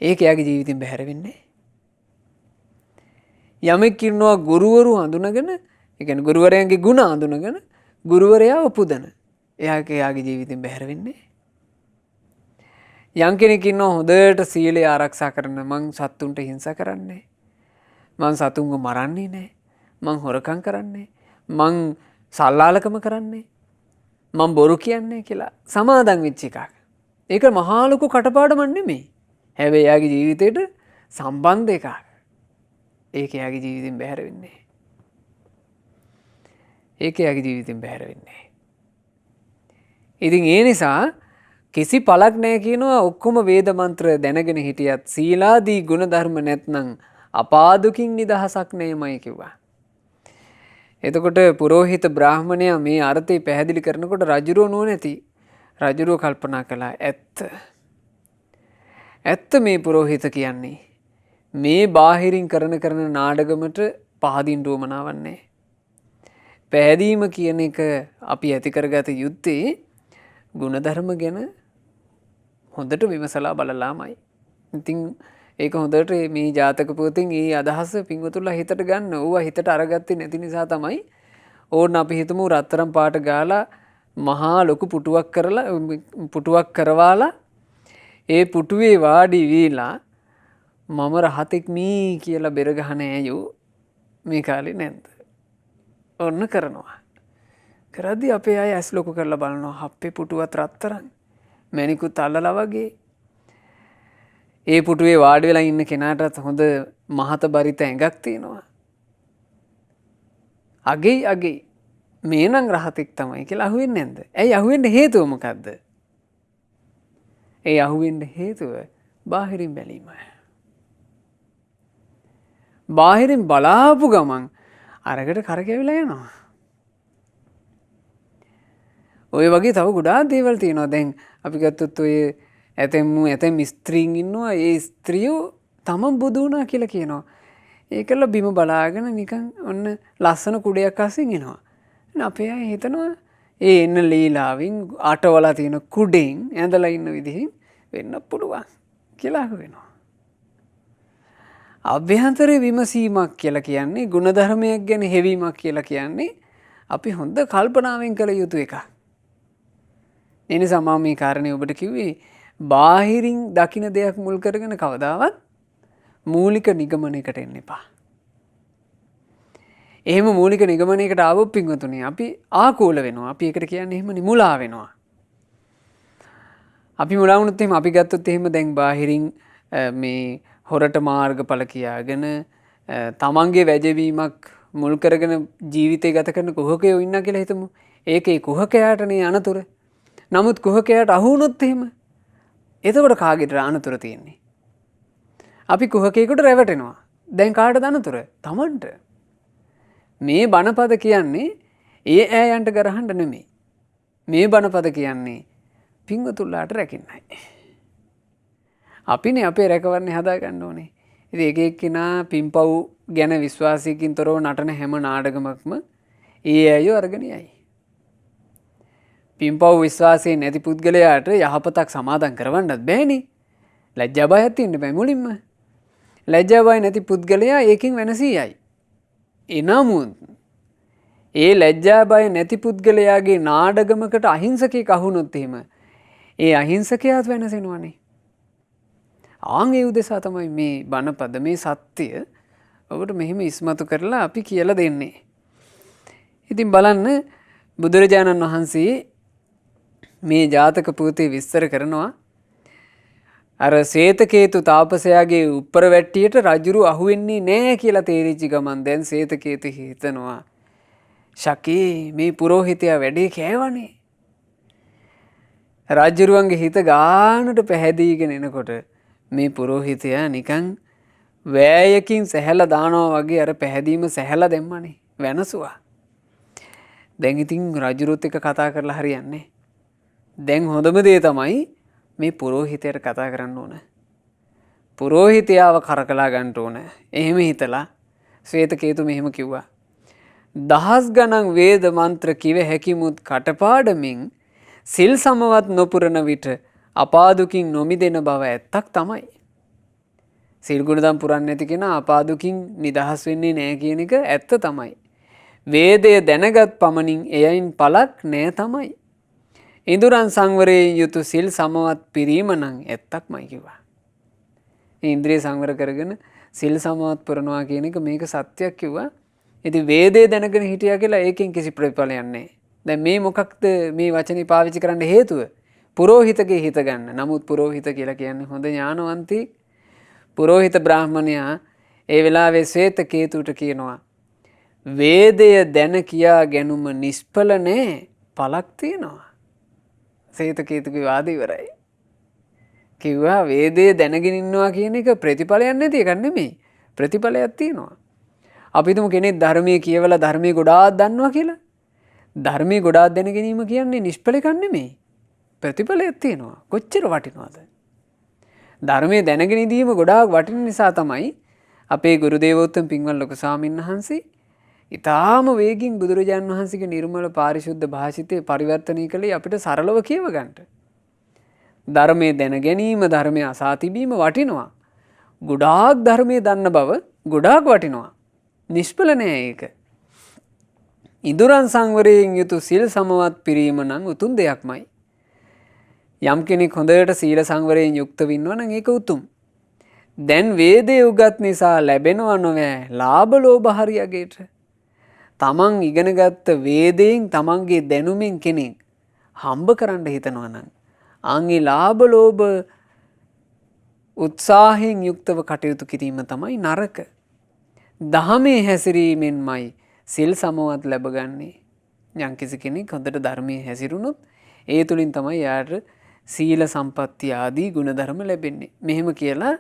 ඒක එයාගේ ජීවිතෙන් බැහැර වෙන්නේ. යමෙක් ඉන්නවා ගුරුවරු හඳුනගෙන, ඒ කියන්නේ ගුරුවරයන්ගේ ගුණ හඳුනගෙන ගුරුවරයාව පුදන. එයාගේ ජීවිතෙන් බැහැර වෙන්නේ. යම් කෙනෙක් ඉන්නවා හොඳට සීලය ආරක්ෂා කරන මං සත්තුන්ට හිංසා කරන්නේ. මං සතුන්ව මරන්නේ නැහැ. මං හොරකම් කරන්නේ. මං සල්ලාලකම කරන්නේ. මං බොරු කියන්නේ කියලා සමාදන් වෙච්ච එකක්. ඒක මහා ලොකු කටපාඩමක් නෙමෙයි. හැබැයි එයාගේ ජීවිතේට සම්බන්ධ එකක්. ඒක එයාගේ ජීවිතෙන් බැහැර වෙන්නේ. ඒක එයාගේ ජීවිතෙන් බැහැර වෙන්නේ. ඉතින් ඒ නිසා කිසි පළක් නැහැ කියනවා ඔක්කොම වේද මන්ත්‍ර දැනගෙන හිටියත් සීලාදී ගුණ ධර්ම නැත්නම් අපාදුකින් නිදහසක් නෑමයි කිව්වා. එතකොට පුරෝහිත බ්‍රාහ්මණයා මේ අර්ථය පැහැදිලි කරනකොට රජුරෝ නුවණැති රජුරෝ කල්පනා කළා ඇත්ත මේ පුරෝහිත කියන්නේ මේ බාහිරින් කරන නාඩගමට පහදින්න උවමනාවක් නැහැ. පැහැදීම කියන එක අපි ඇති කරගත යුත්තේ ගුණධර්ම ගැන හොඳට විමසලා බලලාමයි. ඉතින් ඒක හොඳට මේ ජාතක පුවතින් ඒ අදහස පින්වතුන්ලා හිතට ගන්න. ඕවා හිතට අරගත්තේ නැති නිසා තමයි ඕන්න අපි හිතමු රත්තරන් පාට ගාලා මහා ලොකු පුටුවක් කරවාලා ඒ පුටුවේ වාඩි වීලා මම රහතෙක් මී කියලා බෙර ගහන ඇයෝ මේ කාලේ නැද්ද? ඔන්න කරනවා. කරද්දී අපේ අය ඇස් ලොකු කරලා බලනවා අපේ පුටුවත් රත්තරන් මැණිකුත් අල්ලලා වගේ. ඒ පුටුවේ වාඩි වෙලා ඉන්න කෙනාටත් හොඳ මහත බරිත ඇඟක් තියෙනවා. අගේ මේ නම් රහතෙක් තමයි කියලා අහුවෙන්නේ නැද්ද? ඇයි අහුවෙන්න හේතුව මොකද්ද? ඒ අහුවෙන්න හේතුව බාහිරින් බැලීම. බාහිරින් බලාපු ගමන් අරකට කරකැවිලා යනවා. ඔය වගේ තව ගොඩාක් දේවල් තියෙනවා. දැන් අපි ගත්තොත් ඔය ඇතැම් ස්ත්‍රීන් ඉන්නවා. ඒ ස්ත්‍රියෝ තමන් බුදු වුණා කියලා කියනවා. ඒකල බිම බලාගෙන නිකන් ඔන්න ලස්සන කුඩයක් අස්සෙන් එනවා. අපේ අය හිතනවා ඒ එන්න ලීලාවෙන් අටවලා තියෙන කුඩෙන් ඇඳලා ඉන්න විදිහින් වෙන්න පුළුවන් කියලා වෙනවා. අභ්‍යන්තර විමසීමක් කියලා කියන්නේ ගුණධර්මයක් ගැන හෙවීමක් කියලා කියන්නේ අපි හොඳ කල්පනාවෙන් කළ යුතු එකක්. ඒ නිසා මම මේ කාරණේ ඔබට කිව්වේ බාහිරින් දකින දෙයක් මුල් කරගෙන කවදාවත් මූලික නිගමනයකට එන්න එපා. එහෙම මූලික නිගමනයකට ආවොත් පින්වතුනි අපි ආකූල වෙනවා. අපි ඒකට කියන්නේ එහෙම මුලා වෙනවා. අපි මුලා වුණොත් එහෙම අපි ගත්තොත් එහෙම දැන් බාහිරින් මේ හොරට මාර්ගඵල කියාගෙන තමන්ගේ වැජවීමක් මුල් කරගෙන ජීවිතය ගත කරන කුහකයෝ ඉන්නා කියලා හිතමු. ඒකේ කුහකයාටනේ අනතුර. නමුත් කුහකයාට අහු වුණොත් එහෙම එතකොට කාගේද අනතුර තියෙන්නේ? අපි කුහකයෙකුට රැවටෙනවා. දැන් කාටද අනතුර? තමන්ට. මේ බණපද කියන්නේ ඒ ඈයන්ට ගරහන්න නෙමෙයි. මේ බණපද කියන්නේ පින්වතුන්ලාට රැකින්නයි. අපිනේ අපේ රැකවරණේ හදාගන්න ඕනේ. ඉතින් එක එක්කිනා පින්පව් ගැන විශ්වාසයකින් තොරව නටන හැම නාටකමක්ම ඒ ඇයෝ අරගෙන යයි. පින්පව් විශ්වාසයෙන් නැති පුද්ගලයාට යහපතක් සමාදන් කරවන්නත් බෑනේ. ලැජ්ජා බයක් තියෙන්න බෑ මුලින්ම. ලැජ්ජා බය නැති පුද්ගලයා ඒකෙන් වෙනසී යයි. එනමුත් ඒ ලැජ්ජා බය නැති පුද්ගලයාගේ නාඩගමකට අහිංසකයෙක් අහුනොත් එහෙම ඒ අහිංසකයාත් වෙනසෙනවනේ. ආන් ඒ උදෙසා තමයි මේ බණපද මේ සත්‍ය ඔබට මෙහෙම ඉස්මතු කරලා අපි කියලා දෙන්නේ. ඉතින් බලන්න බුදුරජාණන් වහන්සේ මේ ජාතක පුවතේ විස්තර කරනවා අර සේතකේතු තාපසයාගේ උප්පර වැට්ටියට රජුරු අහුවෙන්නේ නැහැ කියලා තේරිච්ච ගමන් දැන් සේතකේතු හිතනවා ශකී මේ පුරෝහිතයා වැඩේ කෑවනේ. රජුරුවන්ගේ හිත ගානට පැහැදීගෙන එනකොට මේ පුරෝහිතයා නිකන් වෑයකින් සැහැලා දානවා වගේ අර පැහැදීම සැහැලා දැම්මනේ වෙනසුවා. දැන් ඉතින් රජුරුත් එක්ක කතා කරලා හරියන්නේ. දැන් හොඳම දේ තමයි මේ පුරෝහිතයට කතා කරන්න ඕන. පුරෝහිතයාව කරකලා ගන්න ඕන. එහෙම හිතලා ශ්වේතකේතු මෙහෙම කිව්වා. දහස් ගණන් වේද මන්ත්‍ර කිව හැකිමුත් කටපාඩමින් සිල් සමවත් නොපුරන විට අපාදුකින් නොමිදෙන බව ඇත්තක් තමයි. සිල් ගුණදම් පුරන්නේ නැති කෙනා අපාදුකින් නිදහස් වෙන්නේ නැහැ කියන එක ඇත්ත තමයි. වේදය දැනගත් පමණින් එයින් පළක් නෑ තමයි. ඉඳුරන් සංවරයෙන් යුතු සිල් සමවත් පිරීම නම් ඇත්තක්මයි කිව්වා. ඉන්ද්‍රිය සංවර කරගෙන සිල් සමවත් පුරනවා කියන එක මේක සත්‍යයක් කිව්වා. ඉතින් වේදේ දැනගෙන හිටියා කියලා ඒකෙන් කිසි ප්‍රතිඵලයක් නැහැ. දැන් මේ මොකක්ද මේ වචනේ පාවිච්චි කරන්න හේතුව? පුරෝහිතගේ හිත ගන්න. නමුත් පුරෝහිත කියලා කියන්නේ හොඳ ඥානවන්තී පුරෝහිත බ්‍රාහ්මණයා ඒ වෙලාවේ ශ්වේත කේතුට කියනවා වේදය දැන කියා ගැනුම නිෂ්ඵල නෑ පලක් තියෙනවා. ශ්වේත කේතුගේ වාද ඉවරයි. කිව්වා වේදය දැනගෙන ඉන්නවා කියන එක ප්‍රතිඵලයක් නැති එකක් නෙමෙයි. ප්‍රතිඵලයක් තියෙනවා. අපි හිතමු කෙනෙක් ධර්මයේ කියවලා ධර්මයේ ගොඩාක් දන්නවා කියලා. ධර්මයේ ගොඩාක් දැන ගැනීම කියන්නේ නිෂ්ඵල එකක් නෙමෙයි. ප්‍රතිඵලයක් තියෙනවා. කොච්චර වටිනවද? ධර්මයේ දැනගෙන ඉඳීම ගොඩාක් වටින නිසා තමයි අපේ ගුරු දේවෝත්තම පින්වත් ලොකු ස්වාමීන් වහන්සේ ඊටාම වේගින් බුදුරජාණන් වහන්සේගේ නිර්මල පාරිශුද්ධ භාෂිතේ පරිවර්තනය කළේ අපිට සරලව කියව ගන්නට. ධර්මයේ දැන ගැනීම ධර්මය අසා තිබීම වටිනවා. ගොඩාක් ධර්මයේ දන්න බව ගොඩාක් වටිනවා. නිෂ්ඵල නෑ ඒක. ඉඳුරන් සංවරයෙන් යුතු සිල් සමවත් පිරීම නම් උතුම් දෙයක්මයි. යම් කෙනෙක් හොඳට සීල සංවරයෙන් යුක්ත වෙනවා නම් ඒක උතුම්. දැන් වේදේ උගත් නිසා ලැබෙනව නොවේ ලාභ ලෝභ හරියගේට. තමන් ඉගෙනගත්ත වේදයෙන් තමන්ගේ දැනුමින් කෙනෙක් හම්බ කරන්න හිතනවා නම් අන්ගේ ලාභ ලෝභ උත්සාහයෙන් යුක්තව කටයුතු කිරීම තමයි නරක. දහමේ හැසිරීමෙන්මයි සිල් සමවත් ලැබගන්නේ. යම්කිසි කෙනෙක් හොඳට ධර්මයේ හැසිරුණොත් ඒ තුලින් තමයි යාට සීල සම්පත්තිය ආදී ගුණධර්ම ලැබෙන්නේ. මෙහෙම කියලා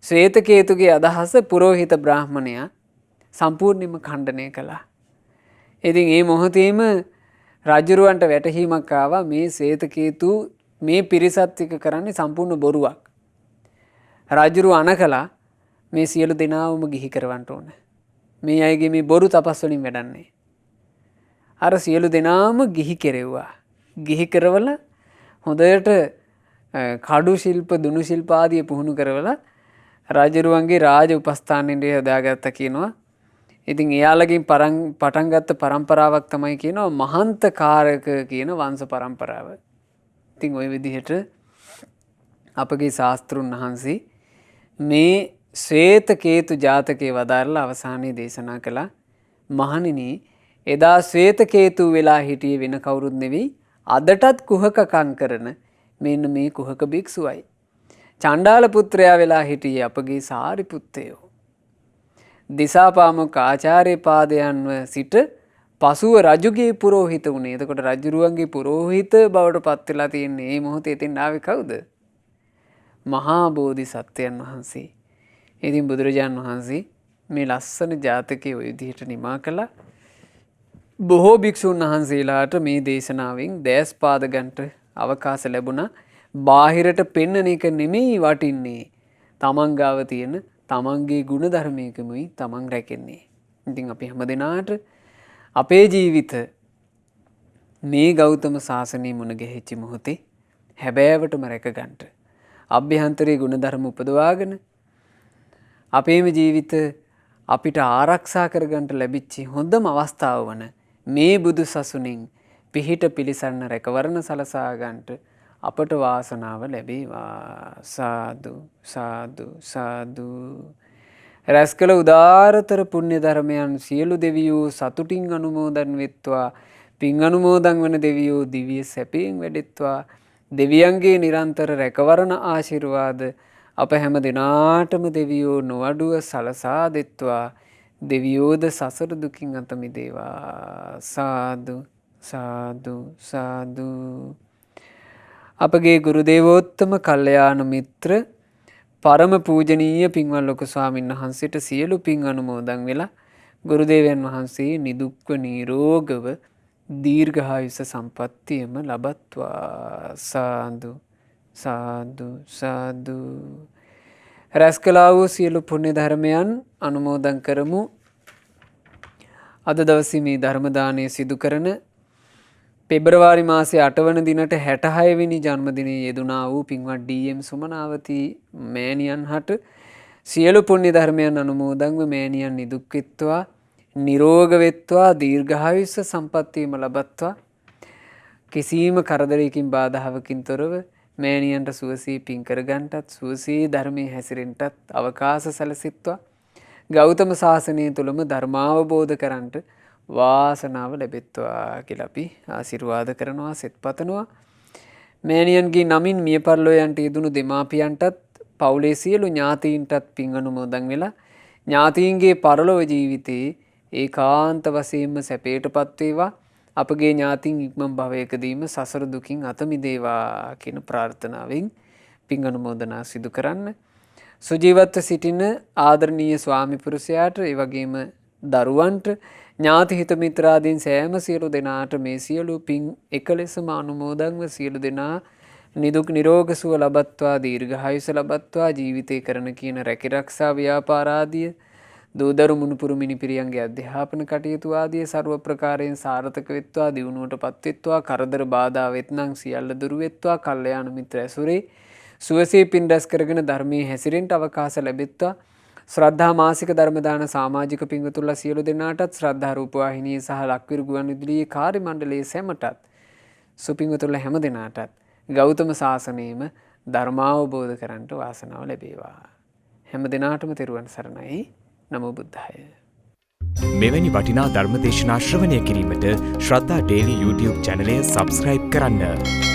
ශ්වේතකේතුගේ අදහස පුරෝහිත බ්‍රාහ්මණයා සම්පූර්ණයෙන්ම ඛණ්ඩනය කළා. ඉතින් මේ මොහොතේම රජුරවන්ට වැටහීමක් ආවා මේ ශ්වේතකේතු මේ පිරිසත් එක්ක කරන්නේ සම්පූර්ණ බොරුවක්. රජුරු අනකලා මේ සියලු දෙනාවම ගිහි කරවන්න ඕන. මේ අයගේ මේ බොරු තපස් වලින් වැඩන්නේ. අර සියලු දෙනාම ගිහි කෙරෙව්වා. ගිහි කරවලා හොඳට කඩු ශිල්ප දුනු ශිල්ප ආදී පුහුණු කරවලා රජුරුවන්ගේ රාජ උපස්ථානෙට හදාගත්තා කියනවා. ඉතින් එයාලගෙන් පටන් ගත්ත පරම්පරාවක් තමයි කියනවා මහන්ත කාරක කියන වංශ පරම්පරාව. ඉතින් ওই විදිහට අපගේ ශාස්ත්‍රුන් වහන්සේ මේ ශ්වේත කේතු ජාතකයේ වදාරලා අවසානයේ දේශනා කළා. මහණෙනි එදා ශ්වේත කේතු වෙලා හිටියේ වෙන කවුරුත් නෙවෙයි අදටත් කුහකකම් කරන මෙන්න මේ කුහක භික්ෂුවයි. චණ්ඩාල පුත්‍රයා වෙලා හිටියේ අපගේ සාරිපුත්තයෝ. දිසාපාමොක් ආචාර්ය පාදයන්ව සිට පසුව රජුගේ පුරෝහිත වුණේ. එතකොට රජුරුවන්ගේ පුරෝහිත බවට පත් වෙලා තියෙන්නේ මේ මොහොතේ එතෙන් ආවේ කවුද? මහා බෝධිසත්වයන් වහන්සේ. ඉතින් බුදුරජාන් වහන්සේ මේ ලස්සන ජාතකයේ ওই විදිහට නිමා කළා. බොහෝ භික්ෂුන් වහන්සේලාට මේ දේශනාවෙන් දැස් පාද ගන්නට අවකාශ ලැබුණා. බාහිරට පෙන්වන එක නෙමෙයි වටින්නේ. තමන් ගාව තියෙන තමන්ගේ ගුණ ධර්මයකමයි තමන් රැකෙන්නේ. ඉතින් අපි හැමදෙනාට අපේ ජීවිත මේ ගෞතම සාසනය මුණ ගැහිච්ච මොහොතේ හැබෑවටම රැක ගන්නට අභ්‍යන්තරයේ ගුණ ධර්ම උපදවාගෙන අපේම ජීවිත අපිට ආරක්ෂා කරගන්නට ලැබිච්ච හොඳම අවස්ථාව වන මේ බුදු සසුනින් පිහිට පිළිසරණ රැකවරණ සලසා ගන්නට අපට වාසනාව ලැබේවා. සාදු සාදු සාදු. රැස් කළ උදාරතර පුණ්‍ය ධර්මයන් සියලු දෙවියෝ සතුටින් අනුමෝදන් වෙත්වා. පින් අනුමෝදන් වන දෙවියෝ දිව්‍ය සැපයෙන් වැඩෙත්වා. දෙවියන්ගේ නිරන්තර රැකවරණ ආශිර්වාද අප හැම දිනාටම දෙවියෝ නොඅඩුව සලසා දෙත්වා. දෙවියෝද සසර දුකින් අත මිදේවා. සාදු සාදු සාදු. අපගේ ගුරු දේවෝත්තම කල්යාණ මිත්‍ර පරම පූජනීය පින්වත් ලොකු ස්වාමීන් වහන්සේට සියලු පින් අනුමෝදන් වෙලා ගුරු දේවයන් වහන්සේ නිදුක්ව නිරෝගව දීර්ඝායුෂ සම්පන්නියම ලබත්වා. සාදු සාදු සාදු. රැස් කළා වූ සියලු පුණ්‍ය ධර්මයන් අනුමෝදන් කරමු. අද දවසේ මේ ධර්ම දානය සිදු කරන පෙබරවාරි මාසයේ 8 වන දිනට 66 වෙනි ජන්මදිනයේ යෙදුනා වූ පින්වත් ඩී.එම්. සුමනාවති මෑණියන් හට සියලු පුණ්‍ය ධර්මයන් අනුමෝදන්ව මෑණියන් නිදුක් වෙත්වා නිරෝග වෙත්වා දීර්ඝායුෂ සම්පන්නියම ලබත්වා. කිසියම් කරදරයකින් බාධාවකින් තොරව මෑණියන්ට සුවසේ පින් කරගන්නටත් සුවසේ ධර්මයේ හැසිරෙන්නටත් අවකාශ සැලසෙත්වා. ගෞතම සාසනය තුලම ධර්මාවබෝධ කරන්ට වාසනාව ලැබෙත්වා කියලා අපි ආශිර්වාද කරනවා සෙත් පතනවා. මෑණියන්ගේ නමින් මිය පරලොවයන්ට යෙදුණු දෙමාපියන්ටත් පවුලේ සියලු ඥාතීන්ටත් පින් අනුමෝදන් වෙලා ඥාතීන්ගේ පරලොව ජීවිතයේ ඒකාන්ත වශයෙන්ම සැපයටපත් වේවා. අපගේ ඥාතීන් ඉක්මන් භවයකදීම සසර දුකින් අත මිදේවා කියන ප්‍රාර්ථනාවෙන් පින් අනුමෝදනා සිදු කරන්න. සුජීවත්ව සිටින ආදරණීය ස්වාමි පුරුෂයාට ඒ වගේම දරුවන්ට ඥාති හිත මිත්‍රාදීන් සෑම සියලු දෙනාට මේ සියලු පින් එක ලෙසම අනුමෝදන්ව සියලු දෙනා නිදුක් නිරෝග සුව ලබත්වා දීර්ඝායුෂ ලබත්වා ජීවිතේ කරන කියන රැකිරක්ෂා ව්‍යාපාරාදිය දූදරු මුණුපුරු මිනිපිරියන්ගේ අධ්‍යාපන කටයුතු ආදී ਸਰව ප්‍රකාරයෙන් සාර්ථක වෙත්වා දියුණුවට පත්වෙත්වා කරදර බාධා වෙත්නම් සියල්ල දුරු වෙත්වා කල්යාණ මිත්‍ර ඇසුරේ සුවසේ පින් රැස් කරගෙන ධර්මයේ හැසිරෙන්න අවකාශ ලැබෙත්වා. ශ්‍රද්ධා මාසික ධර්ම දාන සමාජික පින්වතුන්ලා සියලු දෙනාටත් ශ්‍රද්ධා රූපවාහිනිය සහ ලක්විරු ගුවන්විදුලියේ කාර්ය මණ්ඩලයේ සැමටත් සුපින්වතුන්ලා හැම දෙනාටත් ගෞතම සාසනයේම ධර්මාවබෝධ කරන්නට වාසනාව ලැබේවා. හැම දෙනාටම තෙරුවන් සරණයි. නමෝ බුද්ධාය. මෙවැනි වටිනා ධර්ම දේශනා ශ්‍රවණය කිරීමට ශ්‍රද්ධා ඩේලි YouTube චැනලය සබ්ස්ක්‍රයිබ් කරන්න.